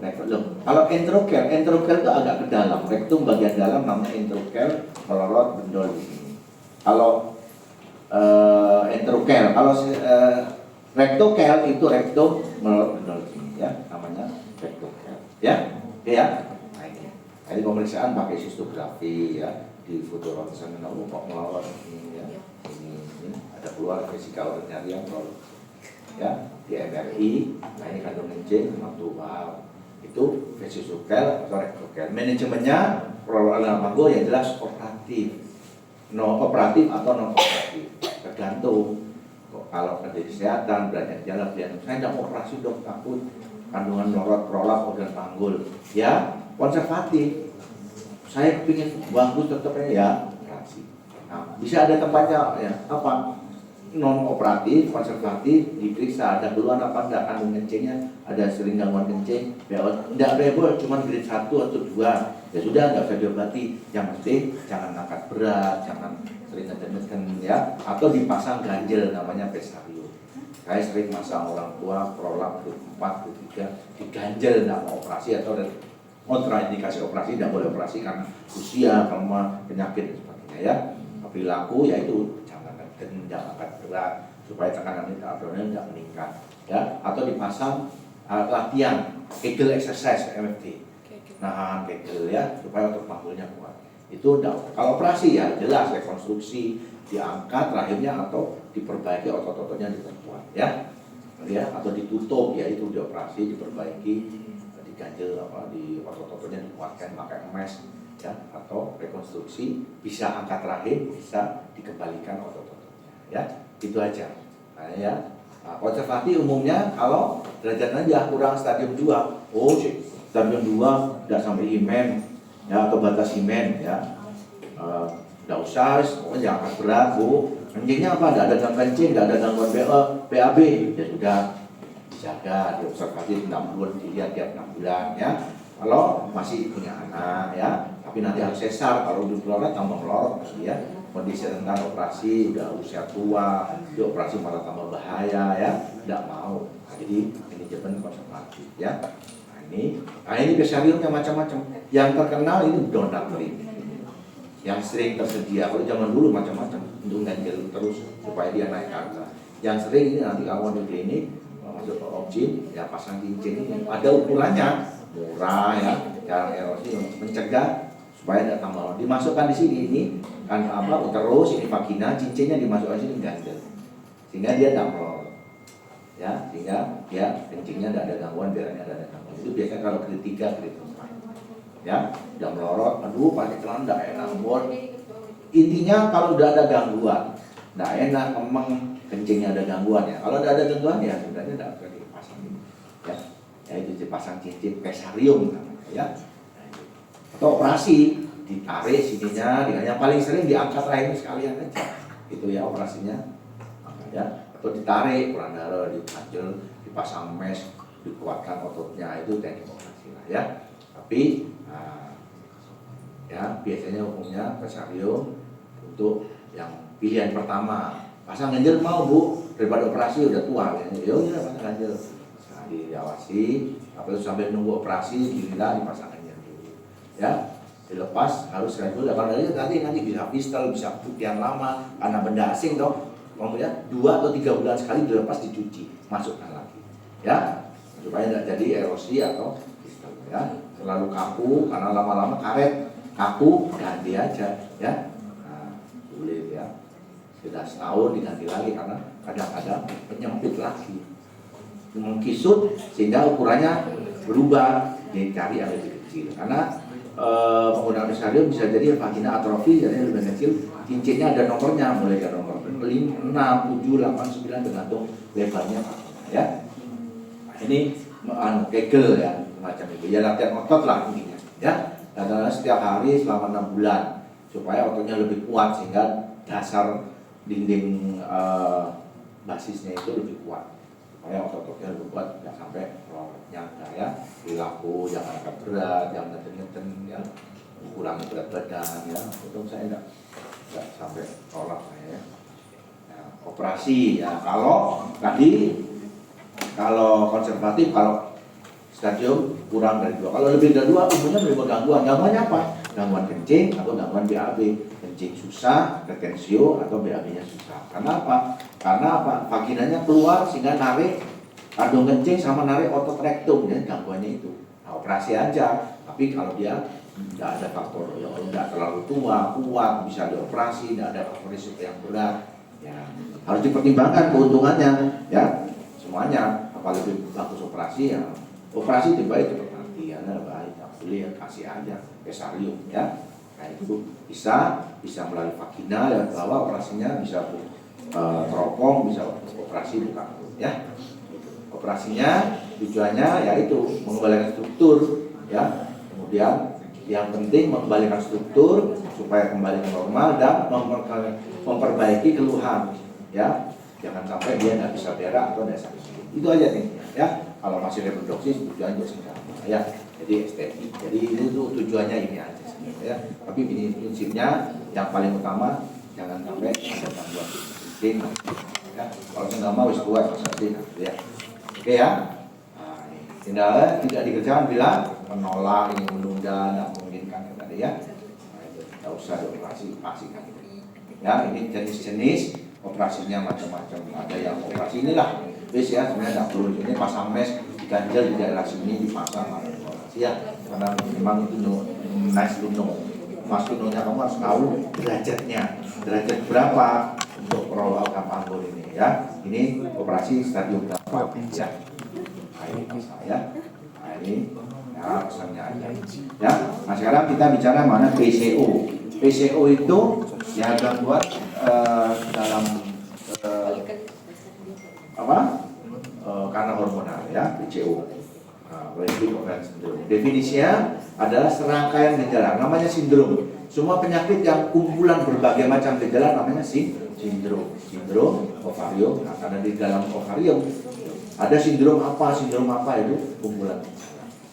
Kalau enterokel itu agak ke dalam, rektum bagian dalam namanya enterokel, melorot bendol di sini. Kalau enterokel, kalau rektokel itu rektum melorot bendol di sini ya, namanya rektokel. Ya, ya. Nah ini pemeriksaan pakai histografi ya, di foto ronsen kok melorot ini ya. Ini ada keluar vesika urinaria melorot. Ya, di MRI, nah ini kandung kencing, maktual, itu vesivokel atau rektokel. Manajemennya prolap organ panggul yang jelas operatif, operatif atau non operatif, tergantung. Kalau ada kesehatan, berada jalan, saya tidak operasi dok, takut kandungan melorot prolap organ panggul. Ya, konservatif. Saya ingin bagus tetap ya operasi. Nah, bisa ada tempatnya ya, apa? non operatif, konservatif, diperiksa ada keluhan apa enggak, kandung kencingnya ada sering gangguan kencing, enggak bebol, cuma grade 1 atau 2, ya sudah enggak usah diobati. Yang penting jangan angkat berat, jangan sering ngeden-ngeden ya, atau dipasang ganjel namanya pesarium. Saya sering masang orang tua prolap ke 4, ke 3 diganjel, enggak mau operasi atau kontraindikasi operasi, tidak boleh operasi karena usia, karena penyakit dan sebagainya ya. Perilaku yaitu jangan angkat berat supaya tekanan abdomen tidak meningkat ya, atau dipasang latihan Kegel exercise MFT, nahan Kegel ya supaya otot panggulnya kuat. Itu kalau operasi ya jelas rekonstruksi, diangkat rahimnya atau diperbaiki otot-ototnya diperkuat ya, atau ditutup ya, itu dioperasi, diperbaiki, diganjel di otot-ototnya dikuatkan pakai mesh ya, atau rekonstruksi, bisa angkat rahim, bisa dikembalikan otot-ototnya ya, itu aja. Nah, ya konservatif umumnya kalau derajat aja kurang stadium 2, stadium 2 tidak sampai himen ya, atau batas himen ya, tidak usah, pokoknya jangan angkat berat bu. Kencingnya apa? Tidak ada gangguan kencing, tidak ada gangguan BAB, ya sudah dijaga, diobservasi 6 bulan, dilihat tiap 6 bulan ya. Kalau masih punya anak ya, tapi nanti harus sesar, kalau udah melorot tambah melorot ya, kondisi rentan operasi, udah usia tua, dioperasi malah tambah bahaya ya, tidak mau. Nah, jadi manajemen konservatif ya. Nah ini pesariumnya macam-macam. Yang terkenal ini donat kering, yang sering tersedia. Kalau zaman dulu macam-macam untuk ganjel terus supaya dia naik angka. Yang sering ini nanti kawan di klinik masuk ke objin ya, pasang cincin ini ada ukurannya, murah ya, jarang erosi, mencegah supaya tidak tambah. Dimasukkan di sini ini kan terus ini vagina, cincinnya dimasukkan di sini ganjel sehingga dia tidak melorot ya, sehingga dia kencingnya tidak ada gangguan, biarnya tidak ada gangguan. Itu biasanya kalau grade 3, grade 4 ya, tidak melorot, aduh pakai celana tidak enak buat. Intinya kalau udah ada gangguan, tidak enak, emang kencingnya ada gangguan ya. Kalau tidak ada gangguan ya sebenarnya tidak perlu dipasang ya, itu dipasang cincin pesarium namanya ya. Atau operasi, ditarik sininya, yang paling sering diangkat rahim sekalian aja, itu ya operasinya ya. Atau ditarik kurang darah, diganjel, dipasang mesh, dikuatkan ototnya, itu teknik operasi lah ya. Tapi ya biasanya umumnya pesarium untuk yang pilihan pertama. Pasang ganjel mau bu, daripada operasi udah tua ya, ya pasang ganjel. Nah, diawasi, apalagi sambil nunggu operasi, gila dipasang ganjel dulu ya. Dilepas harus reguler, karena nanti bisa pistol, bisa putihan lama karena benda asing toh. Kemudian 2 atau 3 bulan sekali dilepas, dicuci, masukkan lagi ya, supaya tidak jadi erosi atau pistol ya. Terlalu kaku karena lama-lama karet kaku, ganti aja ya. Nah, sulit ya. Sudah setahun diganti lagi karena kadang-kadang penyempit lagi, mengkisut sehingga ukurannya berubah, dicari yang lebih kecil. Karena penggunaan pesarium bisa jadi vagina atrofi, jadi lebih kecil, cincinnya ada nomornya, mulai dari nomor 5, 6, 7, 8, 9 tergantung lebarnya ya. Nah, ini Kegel ya, semacam itu ya, latihan otot lah intinya ya. Dan setiap hari selama 6 bulan supaya ototnya lebih kuat sehingga dasar dinding basisnya itu lebih kuat, supaya otot-ototnya lebih kuat, tidak sampai nyangka ya. Perilaku jangan angkat berat, jangan ngeten-ngeten ya, kurangi berat badan ya. Untung saya tidak sampai tolak ya. Operasi ya, kalau tadi kalau konservatif, kalau stadium kurang dari 2, kalau lebih dari 2 umumnya menerima gangguan. Gangguannya apa? Gangguan kencing atau gangguan BAB, kencing susah, retensio atau BAB-nya susah. Karena apa? Karena apa? Vaginanya keluar sehingga narik kandung kencing sama narik otot rektum ya, gangguannya itu. Nah, operasi aja. Tapi kalau dia tidak ada faktor yang tidak terlalu tua, kuat, bisa dioperasi, tidak ada faktor risiko yang berat, ya harus dipertimbangkan keuntungannya ya. Semuanya, apa lebih bagus operasi ya. Operasi terbaik cepat mati, ya baik, boleh ya, kasih aja pesarium ya. Nah itu bisa melalui vagina ya, bawah operasinya bisa teropong, bisa operasi buka perut ya. Operasinya tujuannya yaitu mengembalikan struktur ya. Kemudian yang penting mengembalikan struktur supaya kembali ke normal dan memperbaiki keluhan ya. Jangan sampai dia nggak bisa berak atau nggak sakit. Itu aja nih, ya. Kalau masih reproduksi tujuannya sama, ya. Jadi estetik. Jadi itu tujuannya ini aja, ya. Tapi ini prinsipnya yang paling utama jangan sampai ada gangguan penting. Ya. Kalau nggak mau wis kuat pasti, ya. Oke ya. Nah, tindakan tidak dikerjakan bila menolak, ingin menunda, tidak memungkinkan tadi ya. Nah, itu tidak usah dioperasi, pastikan. Ya, ini jenis-jenis operasinya macam-macam. Ada yang operasi inilah, bis ya, sebenarnya tidak perlu ini pasang mes, diganjel di daerah sini dipasang operasi ya. Karena memang itu nice luno. Mas lunonya kamu harus tahu derajatnya, derajat berapa untuk roll out Kampanggur ini ya. Ini operasi stadium berapa ya? Nah, ini pasang ya. Nah, ini ya pesannya aja. Ya, nah sekarang kita bicara mana PCO. PCO itu ya gangguan dalam karena hormonal ya, PCO. Definisinya adalah serangkaian gejala, namanya sindrom. Semua penyakit yang kumpulan berbagai macam gejala namanya sindrom. Sindrom ovarium. Nah, karena di dalam ovarium ada sindrom apa itu kumpulan.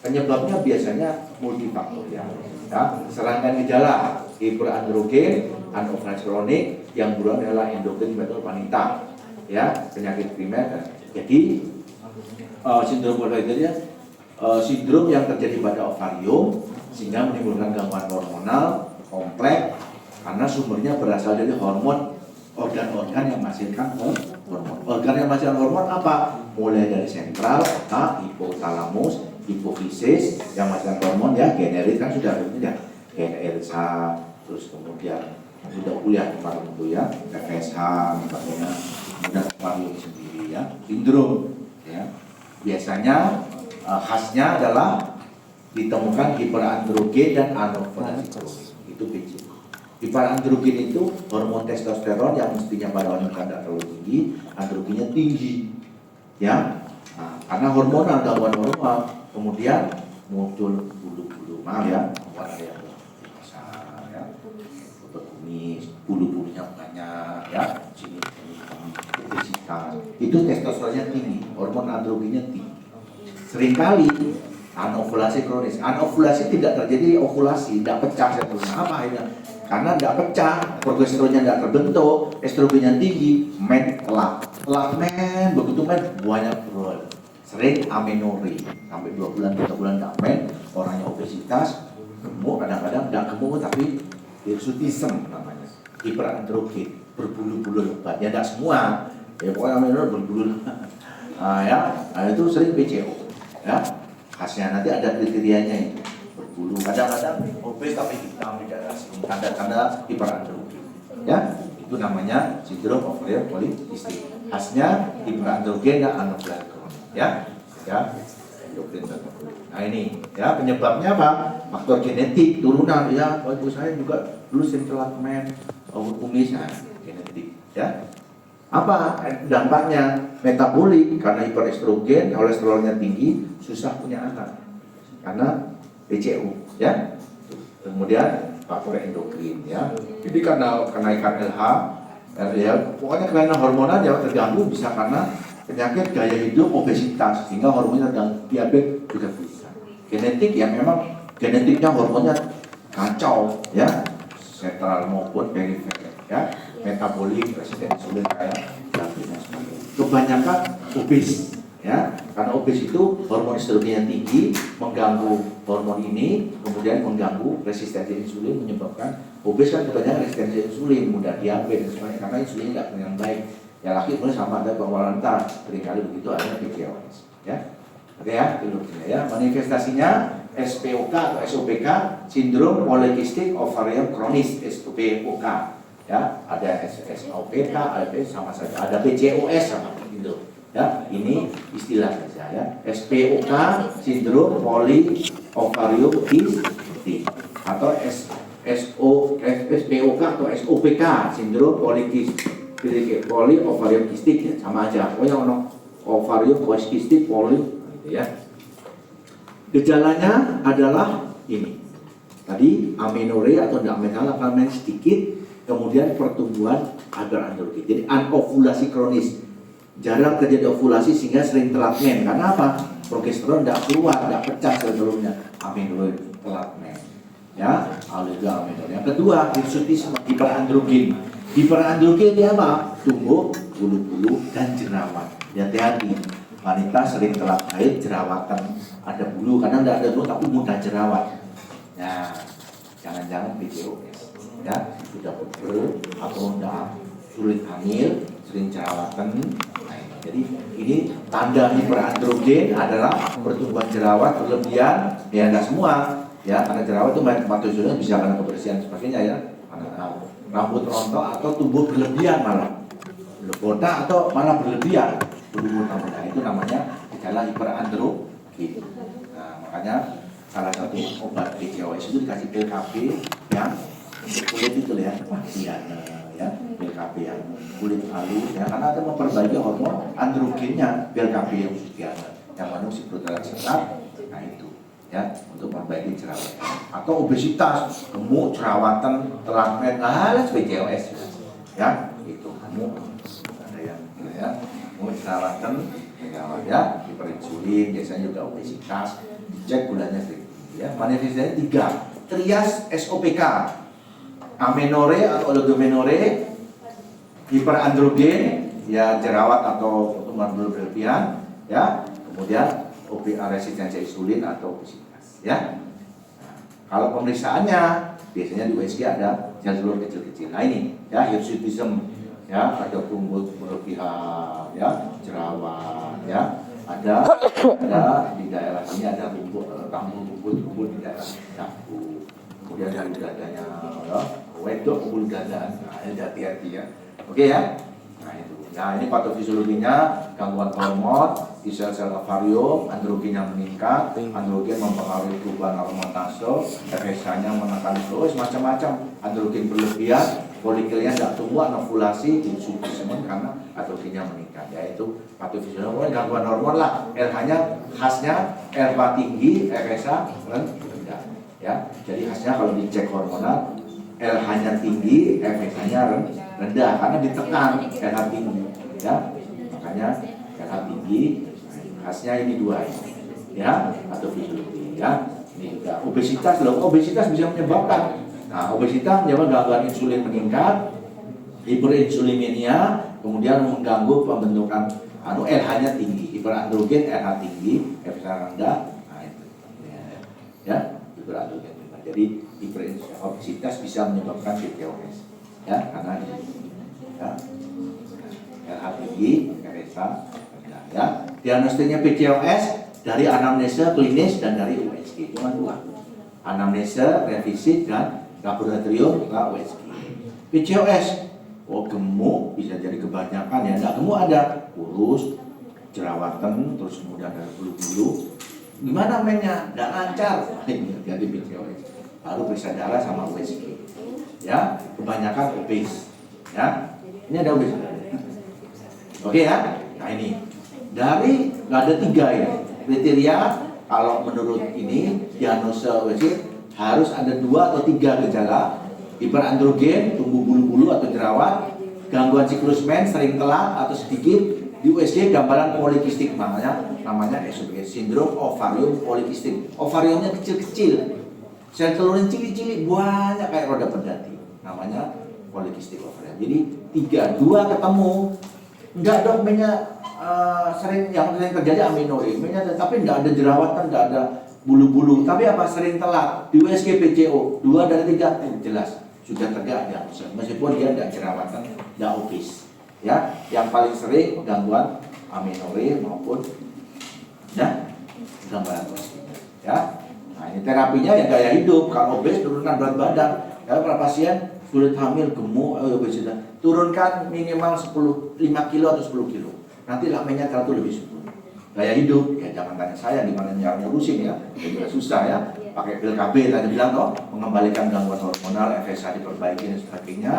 Penyebabnya biasanya multifaktorial. Ya, serangkaian gejala hiperandrogen, anovulasi kronik, yang buruan adalah endokrin betul wanita, ya penyakit primer. Jadi sindrom ovarium sindrom yang terjadi pada ovarium sehingga menimbulkan gangguan hormonal kompleks karena sumbernya berasal dari hormon organ-organ yang menghasilkan hormon. Organ yang menghasilkan hormon apa? Mulai dari sentral, otak, hipotalamus, hipofisis yang menghasilkan hormon ya generik kan sudah ini ya GNRH, terus kemudian sudah kuliah kemarin itu ya FSH misalnya, kemudian ovarium sendiri ya sindrom ya biasanya khasnya adalah ditemukan hiperandrogen dan anovulasi kronik. Itu PCO. Hiperandrogen itu hormon testosteron yang mestinya pada wanita tidak terlalu tinggi, androgennya tinggi, ya. Nah, karena hormonal gangguan hormonal, kemudian muncul bulu-bulu, maaf ya, membuat ada yang besar, ya, berkumis, bulu-bulunya banyak, ya, sini, obesitas. Itu testosteronnya tinggi, hormon androgennya tinggi. Seringkali anovulasi kronis. Anovulasi tidak terjadi ovulasi, tidak pecah sebetulnya. Apa ini? Karena tidak pecah, progesteronnya tidak terbentuk, estrogennya tinggi, men telak. Telak men, begitu men banyak berol. Sering amenorrhea, sampai 2 bulan, 3 bulan tidak men, orangnya obesitas, gemuk, kadang-kadang tidak gemuk tapi hirsutism namanya. Hiperandrogen, berbulu-bulu lebat. Ya tidak semua, ya pokoknya amenorrhea berbulu. Nah, itu sering PCO. Ya, khasnya nanti ada kriterianya itu berbulu, kadang-kadang obes tapi hitam di daerah sini, tanda-tanda hiperandrogen. Ya, itu namanya sindrom ovarium polikistik. Khasnya hiperandrogen dan anovulasi kronik. Ya, endokrin. Nah ini, ya penyebabnya apa? Faktor genetik, turunan. Ya, ibu saya juga dulu sering telat men, kumis, genetik. Ya. Apa dampaknya? Metabolik karena hiperestrogen, kolesterolnya tinggi, susah punya anak karena PCO ya. Kemudian faktor endokrin ya. Jadi karena kenaikan LH, LDL, pokoknya kelainan hormonal yang terganggu bisa karena penyakit gaya hidup, obesitas, sehingga hormonnya terganggu, diabetes juga bisa. Genetik ya memang genetiknya hormonnya kacau ya, sentral maupun perifer ya. Metabolik, resisten insulin kayak diabetes. Kebanyakan obes ya, karena obes itu hormon estrogennya tinggi, mengganggu hormon ini, kemudian mengganggu resistensi insulin, menyebabkan obes kan kebanyakan resistensi insulin, mudah diabetes dan sebagainya karena insulin tidak dengan baik. Ya laki kemudian sama ada wanita seringkali begitu ada PCOS ya. Oke ya, itu ya. Manifestasinya SPOK atau SOPK, sindrom polikistik ovarium kronis SPOK. Ya, ada SOPK, ada sama saja, ada PCOS sama gitu. Ya, ini istilah saja ya. SPOK sindrom polyovarium polikistik atau SPOK atau SOPK sindrom polyovarium kistik ya, sama aja. Pokoknya ono ovarium polikistik poly gitu ya. Gejalanya adalah ini. Tadi amenorrhea atau tidak mental sedikit, kemudian pertumbuhan hyperandrogen. Jadi anovulasi kronis, jarang terjadi ovulasi sehingga sering telat men. Karena apa? Progesteron tidak keluar, tidak pecah sel-telurnya, aminoid telat men. Ya, oligo aminoid. Yang kedua, hirsutisme, hiperandrogen. Hiperandrogen dia apa? Tumbuh bulu-bulu dan jerawat. Hati-hati, wanita sering telat haid, jerawatan, ada bulu, karena tidak ada bulu tapi mudah jerawat. Nah, jangan-jangan PCOS. Ya, sudah pegel atau tidak sulit hamil, sering jerawatan. Nah, jadi ini tanda hiperandrogen adalah pertumbuhan jerawat berlebihan. Ya, tidak semua. Ya, karena jerawat itu patologinya bisa karena kebersihan sebagainya ya. Karena rambut rontok atau tumbuh berlebihan malah, botak atau malah berlebihan. Nah, itu namanya gejala hiperandrogen. Nah, makanya salah satu obat PCOS itu dikasih pil KB yang untuk kulit itu ya, Diana ya, pil KB yang kulit halus ya, karena ada memperbaiki hormon androgennya, pil KB yang khusus Diana, yang mengandung siproteraksetat. Nah itu ya, untuk memperbaiki jerawat atau obesitas, gemuk, jerawatan, telat men, PCOS ya, itu gemuk ada yang ya, gemuk, jerawatan, ya, hiperinsulin, biasanya juga obesitas, dicek gulanya sedikit. Ya, manifestasinya 3, trias SOPK, amenore atau oligomenore, hiperandrogen, ya jerawat atau pertumbuhan bulu berlebihan, ya, kemudian resistensi insulin atau obesitas, ya. Nah, kalau pemeriksaannya biasanya di USG ada sel telur kecil-kecil. Nah ini, ya, hirsutism, ya, ada tumbuh berlebihan, ya, jerawat, ya. Ada di daerah ini ada rumput di daerah dagu, kemudian dari dadanya, ya, wedok bulu dada, nah, hati-hati ya, oke ya. Nah itu, nah ini patofisiologinya gangguan hormon di sel-sel ovarium, androgen yang meningkat, androgen mempengaruhi perubahan aromatase, FSH-nya menekan terus macam-macam, androgen berlebihan, folikelnya tidak tumbuh, anovulasi, hirsutisme karena androgennya meningkat, yaitu patofisiologi gangguan hormon lah. RH-nya khasnya RH tinggi, FSH rendah, ya. Jadi khasnya kalau dicek hormonal RH-nya tinggi, FSH-nya rendah karena ditekan RH tinggi, ya. Makanya RH tinggi, khasnya ini dua ini, ya, atau fisiologi, ya. Ini juga obesitas loh, obesitas bisa menyebabkan. Nah, obesitas menyebabkan gangguan insulin meningkat, hiperinsulinemia, kemudian mengganggu pembentukan RH-nya tinggi, hiperandrogen, RH tinggi, FSH rendah, nah itu, ya, hiperandrogen. Jadi obesitas bisa menyebabkan PCOS, ya, karena ya, RH tinggi, FSH rendah, ya. Diagnosisnya PCOS dari anamnesa klinis dan dari USG, cuma 2, anamnesa, revisi dan laboratorium USG. PCOS, gemuk bisa jadi kebanyakan ya, nggak gemuk ada kurus, jerawatan, terus kemudian ada bulu-bulu. Gimana mainnya? Nggak lancar, jadi PCOS. Lalu periksa darah sama USG. Ya, kebanyakan obes. Ya, ini ada obes. Oke ya. Nah ini dari nggak ada 3 ya kriteria. Kalau menurut ini diagnosa USG harus ada 2 atau 3 gejala: hiperandrogen, tumbuh bulu-bulu atau jerawat, gangguan siklus men, sering telat atau sedikit. Di USG gambaran polikistik, namanya SOPK, sindrom ovarium polikistik. Ovariumnya kecil-kecil, sel telurnya cili-cili, banyak kayak roda pedati, namanya polikistik ovarium. Jadi 3, 2 ketemu, enggak dong mainnya yang sering terjadi amenorrhea, tapi enggak ada jerawatan, enggak ada bulu-bulu, tapi apa, sering telat. Di USG PCO 2 dari 3 jelas sudah tegak ya, meskipun dia tidak jerawatan, tidak obes. Ya, yang paling sering gangguan amenorrhea maupun ya gangguan prostat. Ya, nah ini terapinya ya gaya hidup. Kalau obes turunkan berat badan. Ya, para pasien sulit hamil, gemuk, obesitas, turunkan minimal 5 kilo atau 10 kilo. Nanti lamanya teratur lebih subur. Gaya hidup, ya jangan tanya saya gimana nyurusin ya, juga susah ya. Pakai pil KB tadi bilang toh, mengembalikan gangguan hormonal, FSH diperbaiki dan sebagainya.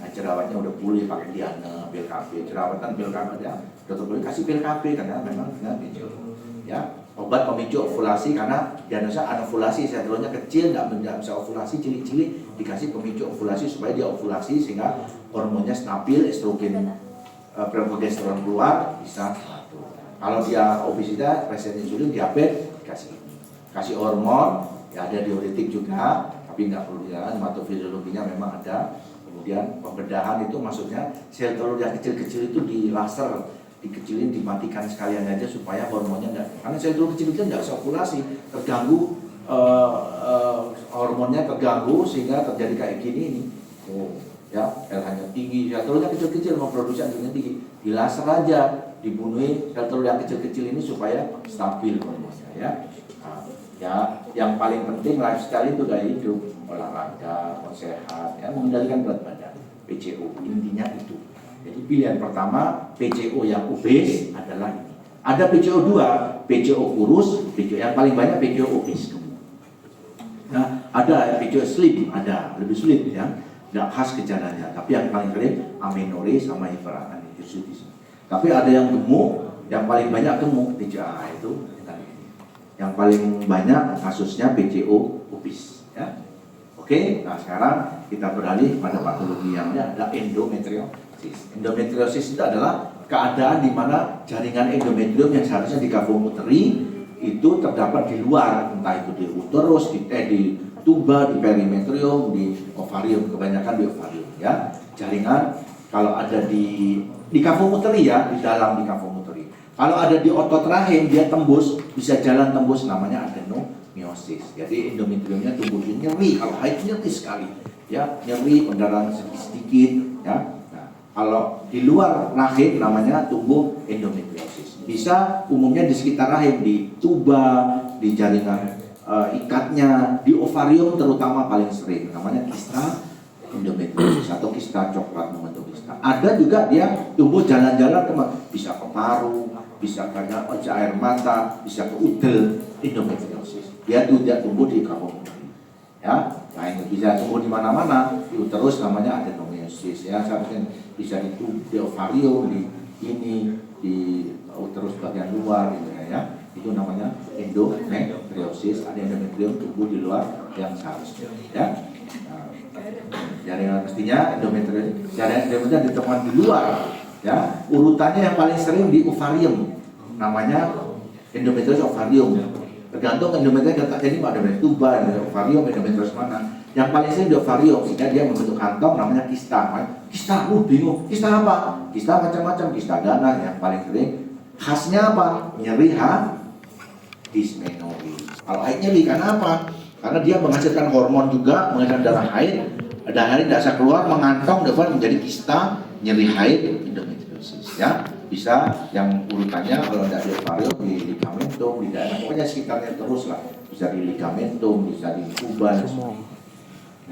Nah, jerawatnya udah pulih pakai Diana, pil KB, jerawatan pil KB ya, dokter boleh kasih pil KB karena memang PCOS ya. obat pemicu ovulasi karena diagnosa anovulasi, sel telurnya kecil, nggak bisa ovulasi, cilik-cilik, dikasih pemicu ovulasi supaya dia ovulasi sehingga hormonnya stabil, estrogen, progesteron keluar, bisa atur. Kalau dia obesitas, resisten insulin, diabetes, dikasih ini. Kasih hormon, ya ada diuretik juga, tapi nggak perlu dijalan, hematofisiologinya memang ada. Kemudian pembedahan itu maksudnya sel telur yang kecil-kecil itu dilaser, dikecilin, dimatikan sekalian aja supaya hormonnya enggak, karena sel telur kecil-kecil enggak bisa ovulasi, terganggu, hormonnya terganggu sehingga terjadi kayak gini nih. Ya, LH-nya tinggi, sel telurnya kecil-kecil mau produksi antigen tinggi, dilaser aja, dibunuhi sel telur yang kecil-kecil ini supaya stabil hormonnya ya. Nah, ya, yang paling penting lifestyle itu gaya hidup, olahraga, sehat, ya, mengendalikan berat badan, PCO, intinya itu. Jadi pilihan pertama PCO yang obes adalah ini. Ada PCO 2, PCO kurus, PCO yang paling banyak PCO obes. Nah, ada PCO slim, ada lebih sulit ya, nggak khas gejalanya. Tapi yang paling sering amenorrhea sama hiperaminoidosis. Tapi ada yang gemuk, yang paling banyak gemuk PCA itu. Yang paling banyak kasusnya PCO obes. Ya. Oke, nah sekarang kita beralih pada patologi yang ada endometriosis. Endometriosis itu adalah keadaan di mana jaringan endometrium yang seharusnya di kavum-uteri itu terdapat di luar, entah itu di uterus, di tuba, di perimetrium, di ovarium, kebanyakan di ovarium ya. Jaringan kalau ada di kavum-uteri ya, di dalam di kavum-uteri. Kalau ada di otot rahim dia tembus, bisa jalan tembus, namanya adenomyosis. Jadi endometriumnya tumbuh nyeri, kalau haid nyeri sekali, ya nyeri, pendarahan sedikit, ya. Nah, kalau di luar rahim namanya tumbuh endometriosis. Bisa umumnya di sekitar rahim, di tuba, di jaringan ikatnya, di ovarium terutama paling sering, namanya kista endometriosis atau kista coklat membentuk kista. Ada juga dia tumbuh jalan-jalan bisa ke paru, bisa ke air mata, bisa ke udel, endometriosis. Dia tidak tumbuh di kavum, ya. Nah itu bisa tumbuh di mana-mana, di uterus namanya adenomyosis, ya. Seharusnya bisa di ovarium, di uterus bagian luar, gitu ya. Itu namanya endometriosis. Ada endometrium tumbuh di luar yang seharusnya, ya. Jaringan mestinya endometriosis, jaringan endometriosis ditemukan di luar, ya. Urutannya yang paling sering di ovarium, namanya endometriosis ovarium. Tergantung endometriosis jadi ada tuba, ovarium, endometriosis mana. Yang paling sering di ovarium, sehingga dia membentuk kantong namanya kista. Kista, bingung, kista apa? Kista macam-macam, kista ganas yang paling sering. Khasnya apa? Nyeri dysmenorrhea. Kalau haid nyeri, karena apa? Karena dia menghasilkan hormon juga, menghasilkan darah haid tidak bisa keluar, mengantong dapat menjadi kista, nyeri haid, endometriosis, ya. Bisa yang urutannya kalau tidak di ovarium, di ligamentum, di daerah pokoknya sekitarnya terus lah, bisa di ligamentum, bisa di tuba.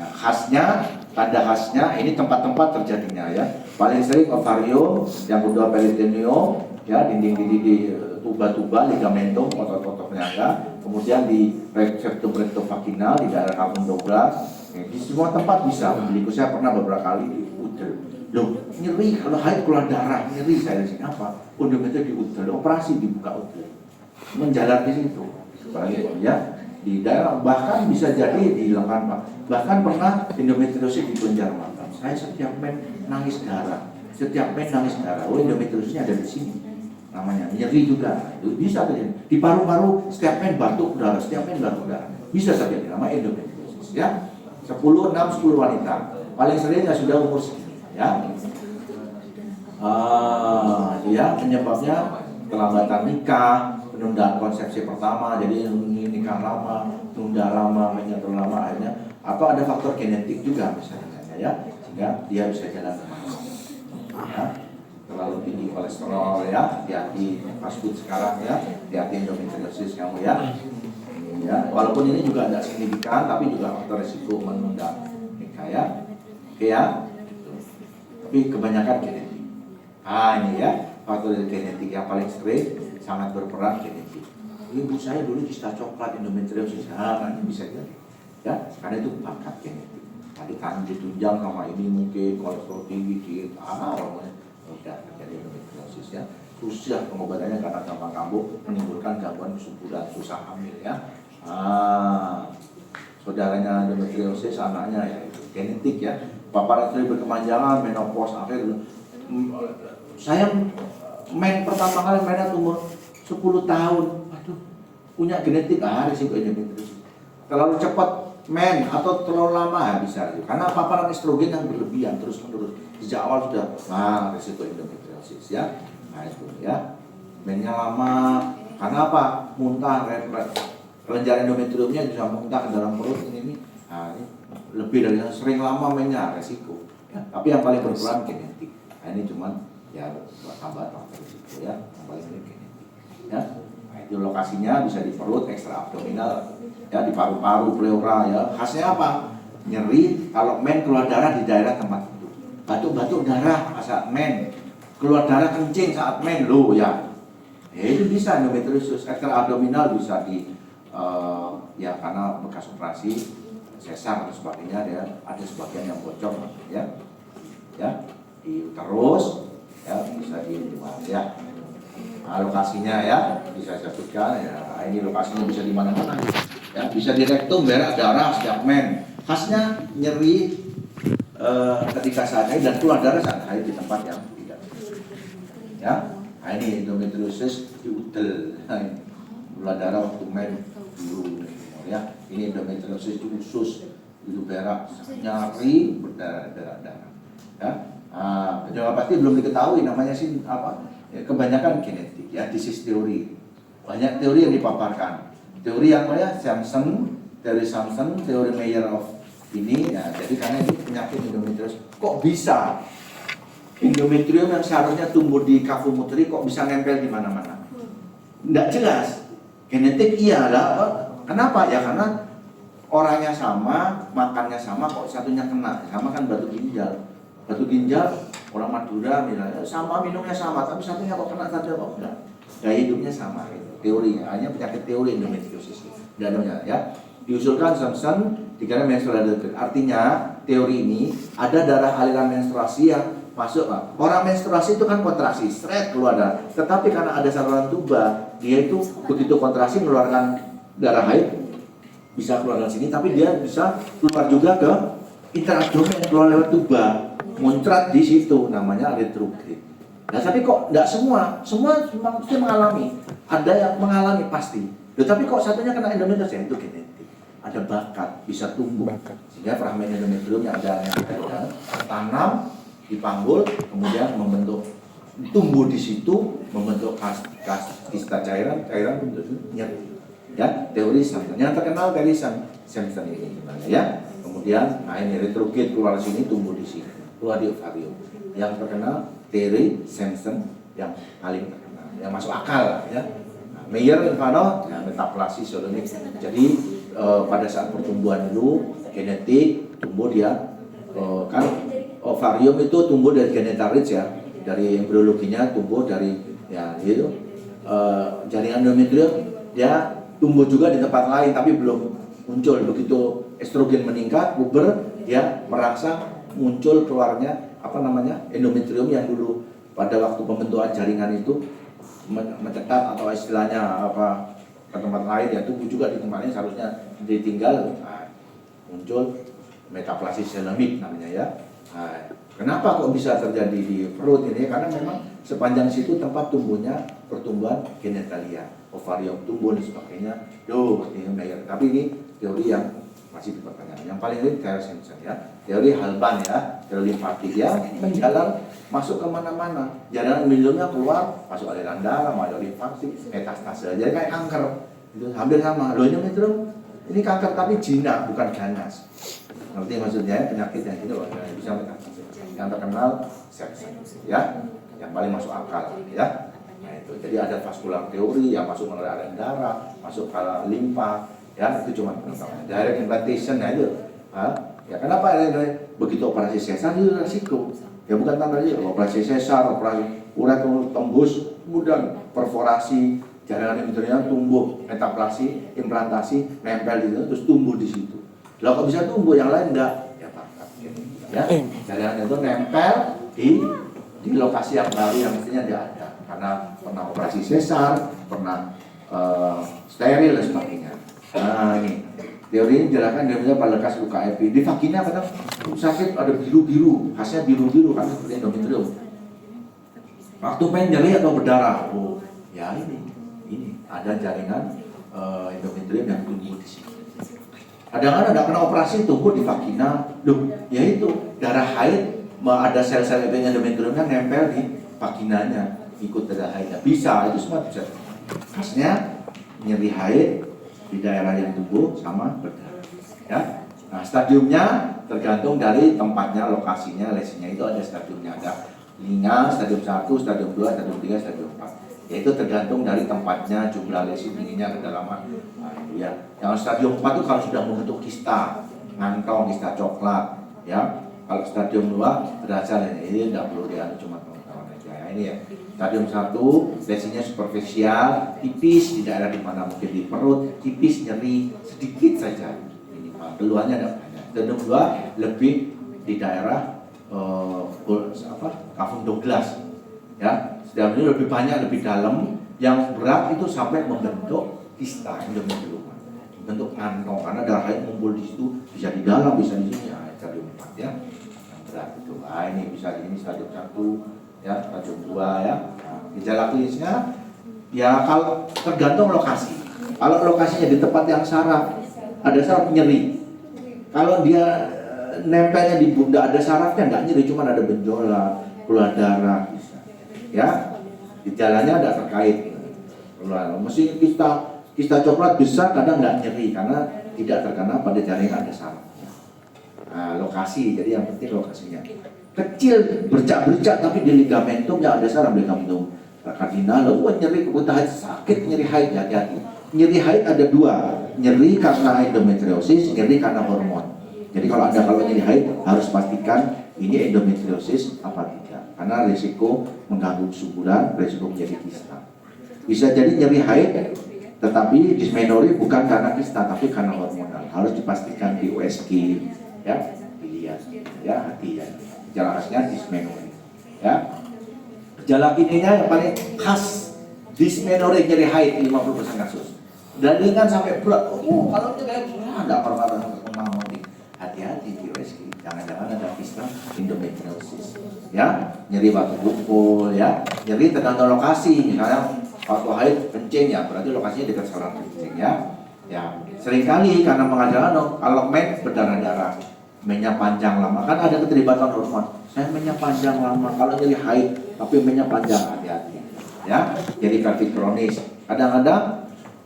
Nah khasnya, tanda khasnya ini tempat-tempat terjadinya ya, paling sering ovarium, yang kedua peritoneum, ya, dinding-dinding di tuba-tuba, ligamentum, otot-otot penyangga, kemudian di septum rectovaginal, di daerah kavum 12, di semua tempat bisa. Saya pernah beberapa kali di udel. Loh, nyeri kalau haid keluar darah, nyeri saya di sini apa? Endometrium di udel, operasi dibuka udel, menjalar di situ. Ya, di daerah bahkan bisa jadi di lengan, bahkan pernah endometriosis di kelenjar mata. Saya setiap main nangis darah, Oh, endometriosisnya ada di sini. Namanya nyeri juga, itu bisa terjadi. Di paru-paru setiap main batuk darah, bisa saja namanya endometriosis. Ya, 10 wanita. Paling seringnya sudah umur segini. Ya, ya penyebabnya kelambatan nikah, penundaan konsepsi pertama, jadi nikah lama, tunda lama, menyatu lama akhirnya, atau ada faktor genetik juga misalnya, ya, sehingga dia bisa jalan kemana-mana. Ya, terlalu tinggi kolesterol, ya, hati-hati fast food sekarang, ya, hati-hati endometriosis kamu, ya. Ya, walaupun ini juga tidak signifikan, tapi juga faktor risiko menunda nikah, ya. Oke ya. Tapi kebanyakan genetik. Ini ya, faktor genetik yang paling sering sangat berperan genetik. Ibu saya dulu kista coklat, endometriosis, ini bisa jadi. Ya, karena itu bakat genetik. Tadi kan ditunjang sama ini mungkin kolesterol tinggi, diet, udah terjadi endometriosis ya. susah pengobatannya karena gampang kambuh, menimbulkan gangguan kesuburan, susah hamil ya. Saudaranya endometriosis, anaknya ya itu genetik ya. Paparan sering berkepanjangan, menopause, akhirnya saya pertama kali mainnya umur 10 tahun, aduh punya genetik, risiko endometriosis. Terlalu cepat atau terlalu lama bisa, karena paparan estrogen yang berlebihan terus menerus sejak awal sudah risiko endometriosis ya. Itu ya, mainnya lama, karena apa? Muntah, kelenjar endometriumnya bisa muntah ke dalam perut ini lebih dari sering lama mainnya resiko ya. Tapi yang paling berperan genetik. Ini cuman ya tambah risiko ya, yang paling genetik ya. Itu lokasinya bisa di perut, ekstra abdominal ya, di paru-paru, pleura ya. Khasnya apa? Nyeri kalau keluar darah di daerah tempat itu. Batuk-batuk darah saat keluar darah kencing saat loh ya. Itu bisa endometriosis. Ekstra abdominal bisa di ya karena bekas operasi sesar atau sebagainya ya, ada sebagian yang bocor ya di uterus ya, bisa di luar ya. Lokasinya ya bisa saya sebutkan ya. Ini lokasinya bisa di mana-mana ya, bisa di rektum, berak, darah setiap khasnya nyeri ketika saat haid dan keluar darah saat haid di tempat yang tidak ya. Ini endometriosis di utel, keluar darah waktu dulu ya. Ini endometriosis di usus, itu berak, nyari berdarah ya. Penyebab pasti belum diketahui, namanya sih apa ya, kebanyakan genetik ya. Disease teori, banyak teori yang dipaparkan, teori yang teori Samson, teori Meyer of ini ya. Jadi karena itu penyakit endometriosis, kok bisa endometrium yang seharusnya tumbuh di kafum uteri kok bisa nempel di mana-mana? Nggak jelas. Genetik iyalah. Kenapa? Ya karena orangnya sama, makannya sama, kok satunya kena. Sama kan batu ginjal. Batu ginjal orang Madura misalnya sama, minumnya sama, tapi satunya kok kena, satunya kok enggak. Gaya hidupnya sama gitu. Teorinya hanya penyakit teori endometriosis. Dalamnya ya. Diusulkan Samson dikira menstrual delicate. Artinya teori ini ada darah aliran menstruasi yang masuk Pak. Orang menstruasi itu kan kontraksi, keluar darah. Tetapi karena ada saluran tuba, dia itu begitu kontraksi mengeluarkan darah haid, bisa keluar dari sini, tapi dia bisa keluar juga ke interabdomen, keluar lewat tuba, muncrat di situ, namanya retrograde. Nah, tapi kok enggak semua mesti mengalami. Ada yang mengalami pasti. Tapi kok satunya kena endometriosis, ya itu genetik. Ada bakat, bisa tumbuh. Sehingga fragmen endometrium yang ada tanam, dipanggul, kemudian membentuk, tumbuh di situ, membentuk kista cairan bentuk nyeri. Ya, teori Samson yang terkenal dari Samson ini gimana ya. Kemudian ini retrograde keluar sini, tumbuh di sini, keluar di ovarium. Yang terkenal teori Samson yang paling terkenal, yang masuk akal ya. Meyer Infano ya, metaplasis sodonik. Jadi pada saat pertumbuhan itu genetik tumbuh dia kan ovarium itu tumbuh dari genital ridge ya, dari embriologinya tumbuh dari ya itu jaringan endometrium dia tumbuh juga di tempat lain tapi belum muncul. Begitu estrogen meningkat, puber, dia merasa muncul keluarnya endometrium yang dulu pada waktu pembentukan jaringan itu mencetat atau istilahnya ke tempat lain ya, tumbuh juga di tempat lain seharusnya ditinggal. Muncul metaplasis selemik namanya ya. Kenapa kok bisa terjadi di perut ini? Karena memang sepanjang situ tempat tumbuhnya pertumbuhan genitalia, ovarium tumbuh dan sebagainya. Tapi ini teori yang masih dipertanyakan. Yang paling ini teori Samson ya, teori Halban ya, teori limfatik ya, menjalar masuk ke mana-mana. Jaringan endometriumnya keluar, masuk aliran darah, masuk limfatik, metastase. Jadi kayak kanker. Itu hampir sama. Loh, endometrium ini kanker tapi jinak, bukan ganas. Ngerti maksudnya? Penyakit yang itu bisa metastase. Yang terkenal Samson ya, yang paling masuk akal ya. Nah itu, jadi ada vaskular teori yang masuk melalui aliran darah, masuk ke limfa. Ya, itu cuma pengetahuan. Direct implantation ya itu. Ya kenapa begitu operasi sesar itu resiko? Ya bukan tanpa risiko. Operasi sesar, operasi urat tembus, kemudian perforasi, jaringan endometrium tumbuh, metaplasi, implantasi, nempel di situ, terus tumbuh di situ. Lah kok bisa tumbuh, yang lain enggak? Ya bakat. Ya, jaringan itu nempel di lokasi yang baru yang mestinya dia ada. Karena karena pernah operasi sesar, pernah steril dan sebagainya. Nah ini teori ini dijelaskan dia pada lekas luka epi di vagina, kadang sakit ada biru-biru, khasnya biru-biru karena seperti endometrium. Waktu pengen nyeri atau berdarah, oh ya ini ada jaringan endometrium yang tumbuh di sini. Kadang-kadang ada kena operasi tumbuh di vagina, ya itu darah haid, ada sel-sel endometriumnya nempel di vaginanya, ikut darah haidnya. Bisa, itu semua bisa. Khasnya nyeri haid di daerah yang tumbuh sama berdarah. Ya, nah stadiumnya tergantung dari tempatnya, lokasinya, lesinya itu ada stadiumnya, ada ringan, stadium 1, stadium 2, stadium 3, stadium 4. Yaitu tergantung dari tempatnya, jumlah lesi tingginya, kedalaman. Nah, itu ya. Yang stadium 4 itu kalau sudah membentuk kista, ngantong, kista coklat, ya. Kalau stadium 2 berasal ini tidak perlu dia cuma pengetahuan aja. Ya, ini ya. Stadium 1 lesinya superficial, tipis di daerah di mana mungkin di perut, tipis nyeri sedikit saja. Ini keluarnya ada banyak. Stadium 2 lebih di daerah kafum Douglas, ya. Stadium ini lebih banyak, lebih dalam, yang berat itu sampai membentuk kista endometrium, bentuk kantong karena darah haid ngumpul di situ, bisa di dalam, bisa di sini. Ya, stadium 4 ya, yang berat itu. Nah, ini bisa di sini stadium 1, ya, stadium 2 ya. Nah, gejala klinisnya ya kalau tergantung lokasi. Kalau lokasinya di tempat yang saraf, ada saraf nyeri. Kalau dia nempelnya di bunda ada sarafnya nggak nyeri, cuma ada benjolan, keluar darah. Ya, gejalanya ada terkait. Mesti kista coklat bisa kadang nggak nyeri karena tidak terkena pada jaringan ada sarafnya. Nah, lokasi, jadi yang penting lokasinya. Kecil bercak-bercak tapi di ligamentumnya ada saraf, ligamentum kardinal, nyeri kebutuhan sakit, nyeri haid, hati-hati. Nyeri haid ada dua, nyeri karena endometriosis, nyeri karena hormon. Jadi kalau nyeri haid harus pastikan ini endometriosis apa tidak, karena risiko mengganggu kesuburan, risiko menjadi kista. Bisa jadi nyeri haid, tetapi dysmenorrhea bukan karena kista, tapi karena hormonal. Harus dipastikan di USG, ya, dilihat, ya, hati ya. Gejala khasnya dysmenorrhea, ya. Gejala klininya yang paling khas dysmenorrhea nyeri haid 50% kasus. Dan ringan sampai berat. Kalau nyeri haid nggak pernah hati-hati di USG, jangan-jangan ada kista endometriosis, ya, nyeri waktu kumpul, ya, nyeri tergantung lokasi, misalnya waktu haid kencing, ya, berarti lokasinya dekat saluran kencing, ya, ya, seringkali karena mengadakan kalau men berdarah-darah, mennya panjang lama, kan ada keterlibatan hormon, saya mennya panjang lama, kalau nyeri haid tapi mennya panjang, hati-hati, ya, jadi pelvic kronis, kadang-kadang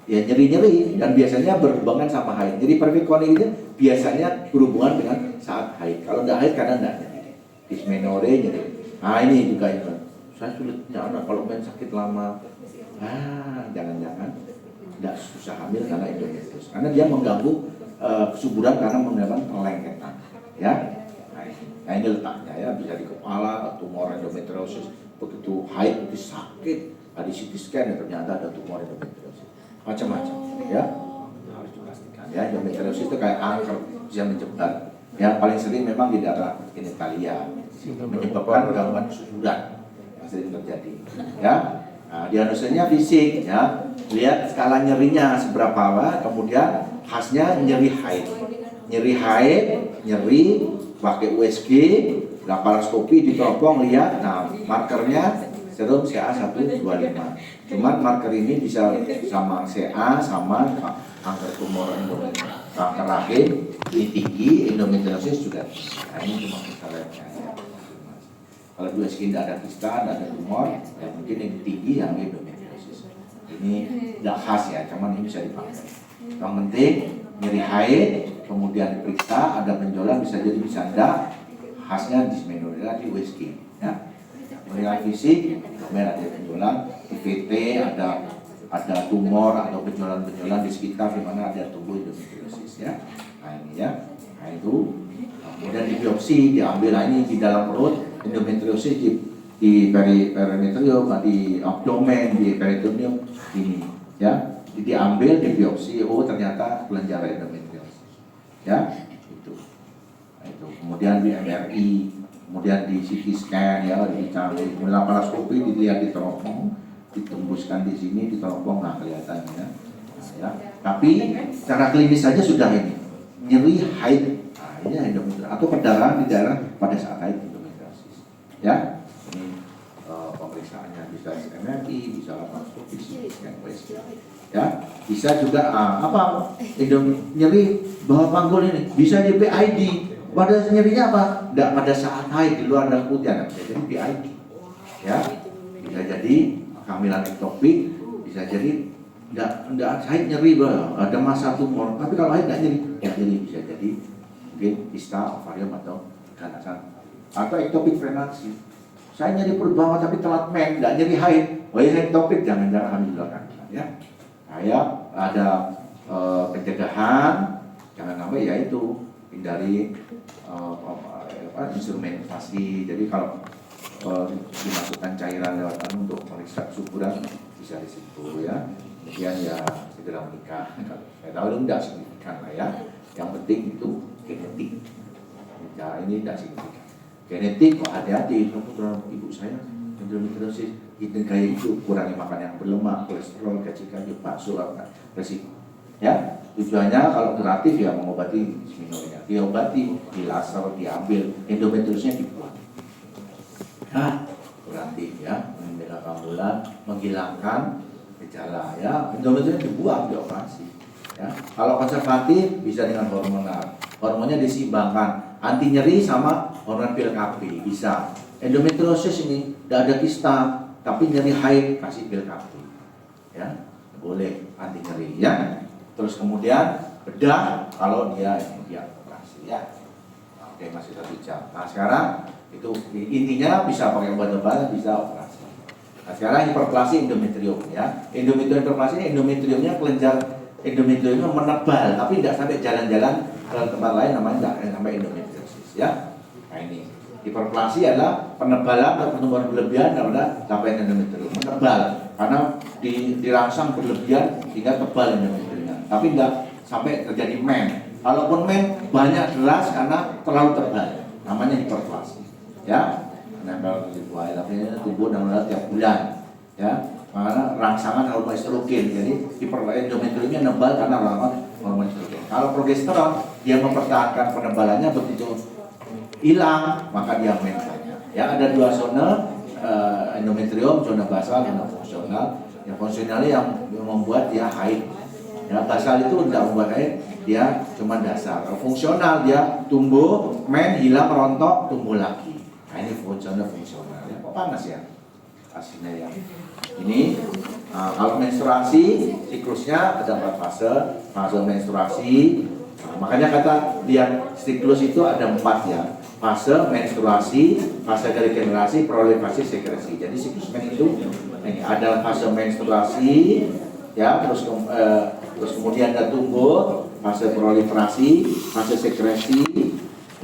ya nyeri-nyeri dan biasanya berhubungan sama haid. Jadi pelvic kronis itu biasanya berhubungan dengan saat haid. Kalau tidak haid kadang tidak nyeri. Dysmenorrhea nyeri. Nah ini juga itu. Saya sulit punya anak kalau main sakit lama. Jangan-jangan tidak susah hamil karena endometriosis. Karena dia mengganggu kesuburan karena menyebabkan kelengketan. Ya. Nah ini letaknya ya, bisa di kepala, tumor endometriosis. Begitu haid itu sakit. Di CT scan ya, ternyata ada tumor endometriosis. Macam-macam, ya, harus dipastikan. Ya, endometriosis itu kayak kanker, bisa menyebar. Ya, paling sering memang di daerah genitalia, menyebabkan gangguan kesuburan yang sering terjadi. Ya, nah, diagnosisnya fisik, ya, lihat skala nyerinya seberapa, kemudian khasnya nyeri haid, nyeri, pakai USG, laparoskopi diteropong, lihat, nah markernya serum CA125. Cuman marker ini bisa sama CA sama kanker tumor endometrium, kanker rahim ini tinggi, endometriosis juga. Nah ini cuma kita lihatnya. Kalau dua skin tidak ada kista, tidak ada tumor, ya mungkin yang tinggi yang endometriosis. Ini tidak khas ya, cuman ini bisa dipakai. Yang penting nyeri haid, kemudian diperiksa, ada benjolan bisa jadi bisa tidak, khasnya dysmenorrhea di USG. Ya. Melihat fisik, ada benjolan, IVT, ada tumor atau benjolan-benjolan di sekitar di mana ada tumbuh endometriosis, ya. Nah ini ya, nah itu kemudian di biopsi diambil, nah ini di dalam perut endometriosis di perimetrium, di abdomen, di peritoneum ini, ya. Diambil di biopsi, oh ternyata kelenjar endometriosis, ya itu. Nah, itu kemudian di MRI, kemudian di CT scan, ya, dicari, laparoskopi dilihat di teropong, ditembuskan di sini, di teropong, nah kelihatannya. Nah, ya. Tapi secara klinis saja sudah ini nyeri haid, nah, ini endometriosis atau perdarahan di daerah pada saat haid endometriosis. Ya, ini pemeriksaannya bisa MRI, bisa laparoskopis, ya, bisa juga apa nyeri bawah panggul ini, bisa di PID. Pada nyerinya apa? Tidak pada saat haid di luar darah putih, bisa jadi PID. Ya, bisa jadi kehamilan ektopik, bisa jadi enggak haid nyeri, ada masa tumor. Tapi kalau haid enggak nyeri, ya jadi bisa jadi mungkin kista, ovarium atau keganasan atau ektopik pregnancy. Saya nyeri perut bawah tapi telat men, enggak nyeri haid. Oh ya ektopik, jangan-jangan hamil luar kandungan ya. Saya ada pencegahan, jangan sampai ya itu hindari instrumentasi. Jadi kalau dimasukkan cairan lewat untuk meriksa kesuburan bisa di situ ya. Kemudian ya segera menikah. Saya tahu itu tidak signifikan lah ya. Yang penting itu genetik. Ya ini tidak signifikan. Genetik kok hati-hati. Ibu saya endometriosis, itu kayak itu kurangi makan yang berlemak, kolesterol, gaji bakso, resiko. Ya, tujuannya kalau kuratif ya mengobati dismenoria, diobati, dilaser, diambil, endometriosnya dibuang. Nah, kuratif ya, membela kambulan, menghilangkan gejala ya, endometriosnya dibuang, dioperasi. Ya, kalau konservatif bisa dengan hormonal, hormonnya diseimbangkan, anti nyeri sama hormon pil KP bisa. Endometriosis ini tidak ada kista, tapi nyeri haid kasih pil KP. Ya, boleh anti nyeri ya. Terus kemudian bedah kalau dia operasi ya. Oke, masih 1 jam. Nah sekarang itu intinya bisa pakai obat-obatan, bisa operasi. Nah sekarang hiperplasi endometrium ya. Endometrium hiperplasi ini endometriumnya kelenjar endometriumnya menebal, tapi tidak sampai jalan-jalan ke tempat lain, namanya tidak sampai endometriosis ya. Nah ini hiperplasi adalah penebalan atau pertumbuhan berlebihan daripada capaian endometrium, menebal karena dirangsang berlebihan hingga tebal endometrium. Tapi tidak sampai terjadi men. Kalaupun men banyak deras karena terlalu tebal, namanya hiperplasi. Ya, nempel di buah tapi tumbuh dan tiap bulan. Ya, karena rangsangan hormon estrogen. Jadi endometriumnya nebal karena rangsangan hormon estrogen. Kalau progesteron dia mempertahankan penebalannya, begitu hilang maka dia men saja. Ya, ada 2 zona endometrium, zona basal, zona fungsional. Yang fungsionalnya yang membuat dia haid. Ya, basal itu tidak membuat haid, dia cuma dasar. Kalau fungsional dia tumbuh, men, hilang, rontok, tumbuh lagi. Nah ini fungsional. Ya, kok panas ya? Aslinya ya. Ini kalau menstruasi siklusnya ada 4 fase. Fase menstruasi. Nah, makanya kata lihat siklus itu ada 4 ya. Fase menstruasi, fase regenerasi, proliferasi, sekresi. Jadi siklus men itu ini ada fase menstruasi, ya, terus kemudian ada tumbuh, fase proliferasi, fase sekresi,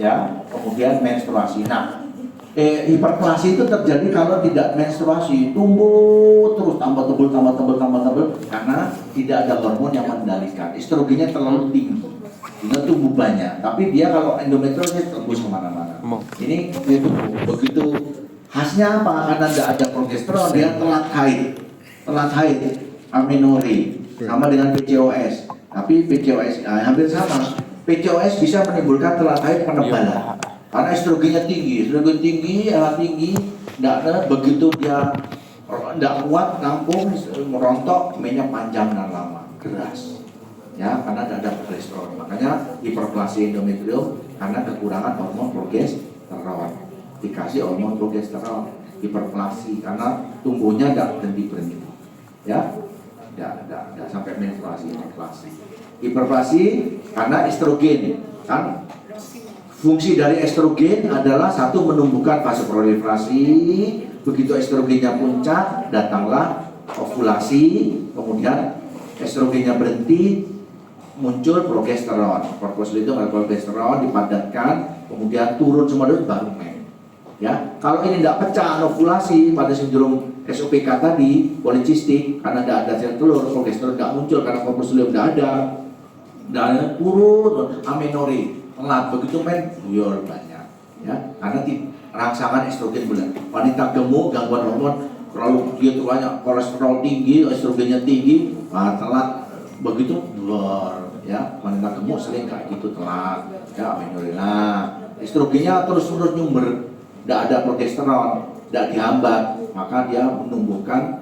ya, kemudian menstruasi. Nah, hiperplasi itu terjadi kalau tidak menstruasi, tumbuh terus tambah tebal karena tidak ada hormon yang mengendalikan. Estrogennya terlalu tinggi, sehingga tumbuh banyak. Tapi dia kalau endometriosis tembus kemana-mana. Ini begitu khasnya apa? Karena tidak ada progesteron, dia telat haid, amenorrhea. Sama dengan PCOS, tapi PCOS hampir sama. PCOS bisa menimbulkan telat haid penebalan karena estrogennya tinggi, tidak begitu dia tidak kuat nampung, merontok, mainnya panjang dan lama, keras. Ya, karena tidak ada progesteron. Makanya hiperplasi endometrium karena kekurangan hormon progesteron. Dikasih hormon progesteron, hiperplasi karena tumbuhnya tidak berhenti. Ya. Tidak sampai menstruasi, hiperplasi karena estrogen kan, fungsi dari estrogen adalah satu menumbuhkan fase proliferasi. Begitu estrogennya puncak, datanglah ovulasi, kemudian estrogennya berhenti, muncul progesteron. Progesteron dipadatkan, kemudian turun semua dulu baru men. Ya, kalau ini tidak pecah ovulasi pada sindrom SOPK tadi, polikistik, karena tidak ada sel telur, progesteron tidak muncul karena korpuskulium tidak ada, turun, amenorrhea, telat, begitu men, buyur banyak, ya, karena rangsangan estrogen bulan. Wanita gemuk, gangguan hormon terlalu dia banyak kolesterol tinggi, estrogennya tinggi, telat begitu ya, wanita gemuk sering kayak gitu telat ya, amenorrhea. Estrogennya terus-terus nyumber, tidak ada progesteron, tidak dihambat, maka dia menumbuhkan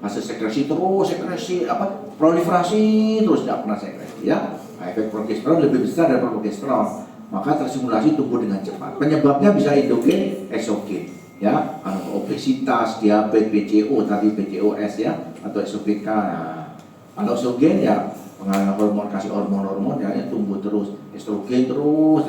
fase sekresi terus, proliferasi terus, tidak pernah sekresi ya. Efek progesteron lebih besar dari progesteron, maka terstimulasi tumbuh dengan cepat. Penyebabnya bisa endogen, eksogen ya, obesitas, diabetes, PCO tadi, PCOS ya, atau SOPK. Nah, kalau eksogen ya pengaruh hormon, kasih hormon ya, tumbuh terus, estrogen terus,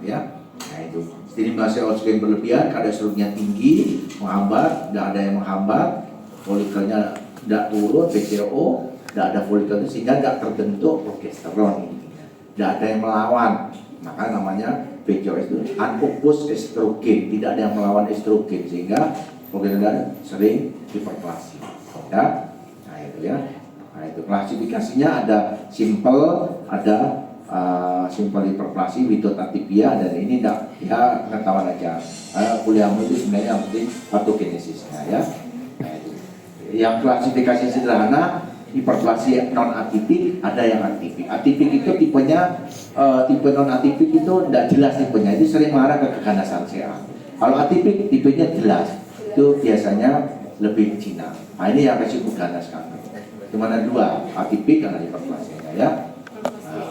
ya. Nah itu stimulasi estrogen berlebihan, kadar estrogennya tinggi, menghambat, tidak ada yang menghambat, folikelnya tidak turun, PCO, tidak ada folikel sehingga tidak terbentuk progesteron, tidak ada yang melawan, maka namanya PCOS itu unopposed estrogen, tidak ada yang melawan estrogen sehingga progesteron sering hiperplasi ya. Nah itu ya, nah itu klasifikasinya ada simple, ada simple hiperplasi, without atypia, dan ini enggak ya, pengetahuan aja. Kuliahmu itu sebenarnya yang penting patogenesisnya ya. Nah, itu. Yang klasifikasi sederhana, hiperplasi non atipik, ada yang atipik. Atipik itu tipenya tipe non atipik itu tidak jelas tipenya, itu sering mengarah ke keganasan CA. Kalau atipik tipenya jelas, itu biasanya lebih Cina. Nah ini yang resiko ganas kanker. Cuma ada dua, atipik dan hiperplasinya ya.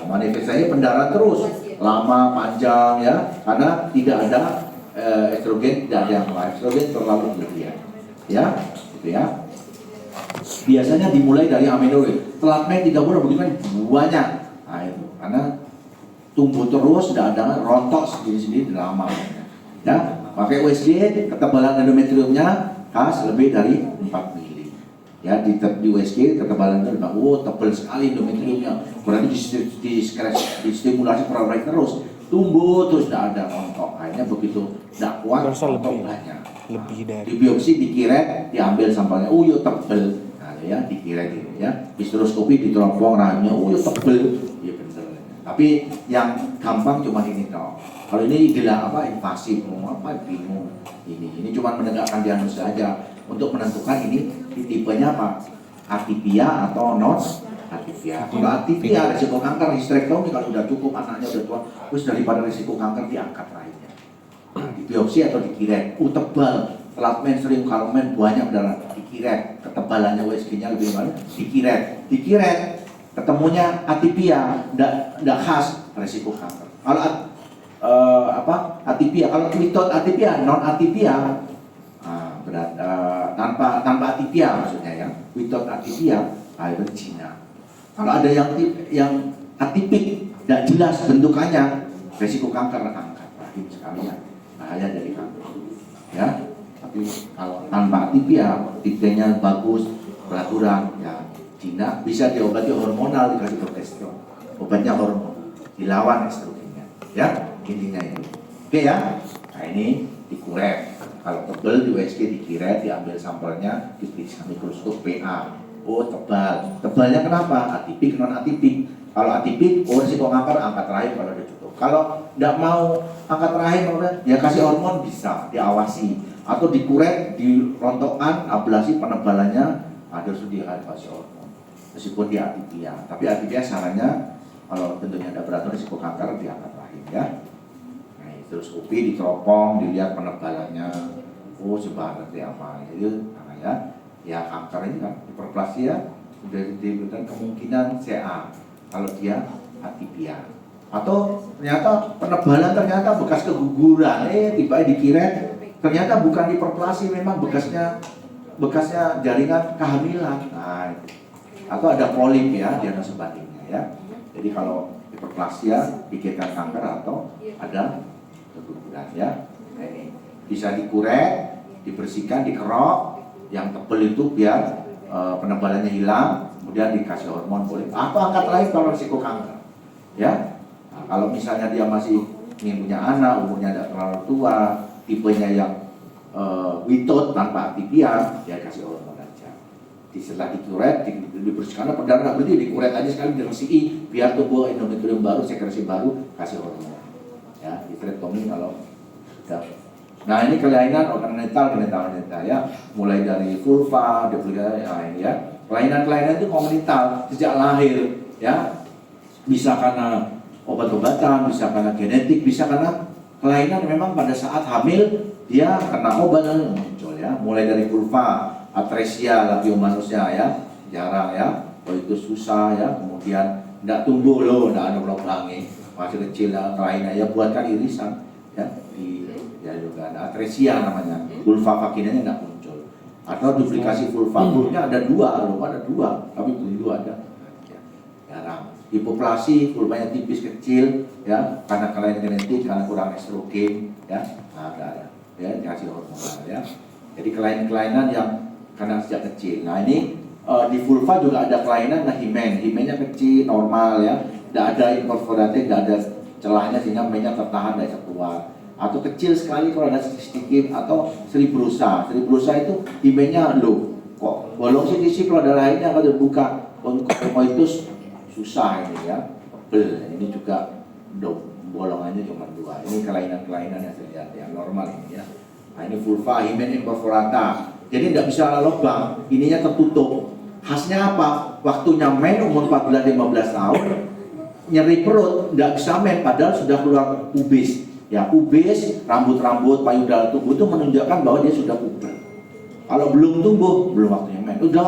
Manifestasinya pendarahan terus, lama, panjang ya, karena tidak ada estrogen, tidak ada yang lain, estrogen terlalu berlebihan ya, gitu ya. Biasanya dimulai dari amenorrhea, telat main 3 bulan begitu kan banyak. Nah itu karena tumbuh terus, tidak ada rontok sendiri-sendiri lama ya. Pakai USG, ketebalan endometriumnya khas lebih dari 4 mili ya. Di USG ketebalan itu tebal sekali endometriumnya, berarti distimulasi prorektral terus, tumbuh terus, tidak ada rontok. Akhirnya begitu tidak kuat, rontok banyak. Lebih dari di biopsi, dikiret, diambil sampelnya, yo tebel, nah ya dikiret ini ya, histeroskopi diteropong rahimnya, yo tebel, ya bener. Tapi yang gampang cuma ini toh. Kalau ini gila invasif, mau apa bingung. Ini cuma menegakkan diagnosis saja untuk menentukan ini tipenya apa, atypia atau non atypia. Kalau atypia risiko kanker, histerektomi kalau udah cukup, anaknya udah tua, terus daripada risiko kanker diangkat rahimnya. Di biopsi atau dikiret, tebal, telat main sering, kalau main banyak darah, dikiret, ketebalannya USG-nya lebih banyak, dikiret, ketemunya atypia, tidak khas risiko kanker. Kalau atypia, kalau without atypia, non atypia, tanpa atypia maksudnya ya, without atypia, itu Cina. Kalau ada yang atipik, tidak jelas bentukannya, risiko kanker angkat rahim sekalian. Bahaya dari kanker ya. Tapi kalau tanpa atypia, tipenya bagus, beraturan ya, Cina bisa diobati hormonal, dikasih progesteron, obatnya hormon, dilawan estrogennya ya, intinya itu. Oke ya. Nah ini dikuret, kalau tebal di USG dikiret, diambil sampelnya, diperiksa mikroskop PA, oh tebalnya kenapa, atipik non atipik. Kalau atipik, risiko kanker angkat rahim kalau udah cukup. Kalau tidak mau angkat rahim, ya kasih hormon bisa, diawasi. Atau dikuret, dirontokkan, ablasi penebalannya, harus dikasih hormon. Meskipun dia atypia. Tapi atypia sarannya, kalau tentunya ada berat risiko kanker, diangkat rahim ya. Nah, terus upi diteropong, dilihat penebalannya, sebenarnya apa. Itu namanya, ya kanker ini kan, hiperplasia, sudah diberikan kemungkinan CA. Kalau dia atypia, atau ternyata penebalan ternyata bekas keguguran, tiba-tiba dikiret, ternyata bukan hiperplasi, memang bekasnya jaringan kehamilan. Nah, atau ada polip ya, diagnosis batinnya ya. Jadi kalau hiperplasia pikirkan kanker atau ada keguguran ya. Nah, ini bisa dikuret, dibersihkan, dikerok, yang tebal itu biar penebalannya hilang, kemudian dikasih hormon boleh. Atau angkat rahim kalau risiko kanker ya. Nah, kalau misalnya dia masih ingin punya anak, umurnya tidak terlalu tua, tipenya yang without tanpa atypia, ya kasih hormon aja. Setelah dikuret, dibersihkan, karena perdana berarti dikuret aja sekali, diresiki biar tumbuh endometrium baru, sekresi baru, kasih hormon ya. Histerektomi kalau sudah Nah ini kelainan organ genital ya, mulai dari vulva, deplikasi, ini ya. Kelainan-kelainan itu kongenital sejak lahir ya, bisa karena obat-obatan, bisa karena genetik, bisa karena kelainan memang pada saat hamil dia kena obat lalu muncul ya. Mulai dari vulva, atresia labium manusia ya, jarang ya, itu susah ya, kemudian tidak tumbuh loh, tidak ada lubangnya, masih kecil ya, kelainan ya buatkan irisan ya. Ya juga ada atresia namanya, vulva vaginanya nggak muncul, atau duplikasi vulva, vulvanya ada dua, tapi belum ada, ya, jarang. Hipoplasi, vulvanya tipis kecil, ya, karena kelainan genetik, karena kurang estrogen, ya, ada, ya, dikasih hormonal, ya. Jadi kelainan-kelainan yang karena sejak kecil. Nah ini di vulva juga ada kelainan, himennya kecil, normal, ya, tidak ada incorporated, tidak ada celahnya sehingga himennya tertahan dari keluar. Atau kecil sekali kalau ada sedikit, atau seribrosa itu himennya low, kok bolong sih kalau ada lainnya kalau terbuka, itu susah ini ya, ini juga bolongannya cuma 2. Ini kelainan-kelainan yang saya lihat yang normal ini ya. Nah ini vulva, himen imperforata, jadi tidak bisa lubang, ininya tertutup. Khasnya apa? Waktunya main umur 14-15 tahun, nyeri perut, tidak bisa main padahal sudah keluar pubis. Ya, pubis, rambut-rambut, payudara tubuh itu menunjukkan bahwa dia sudah puber. Kalau belum tumbuh, belum waktunya main. Udah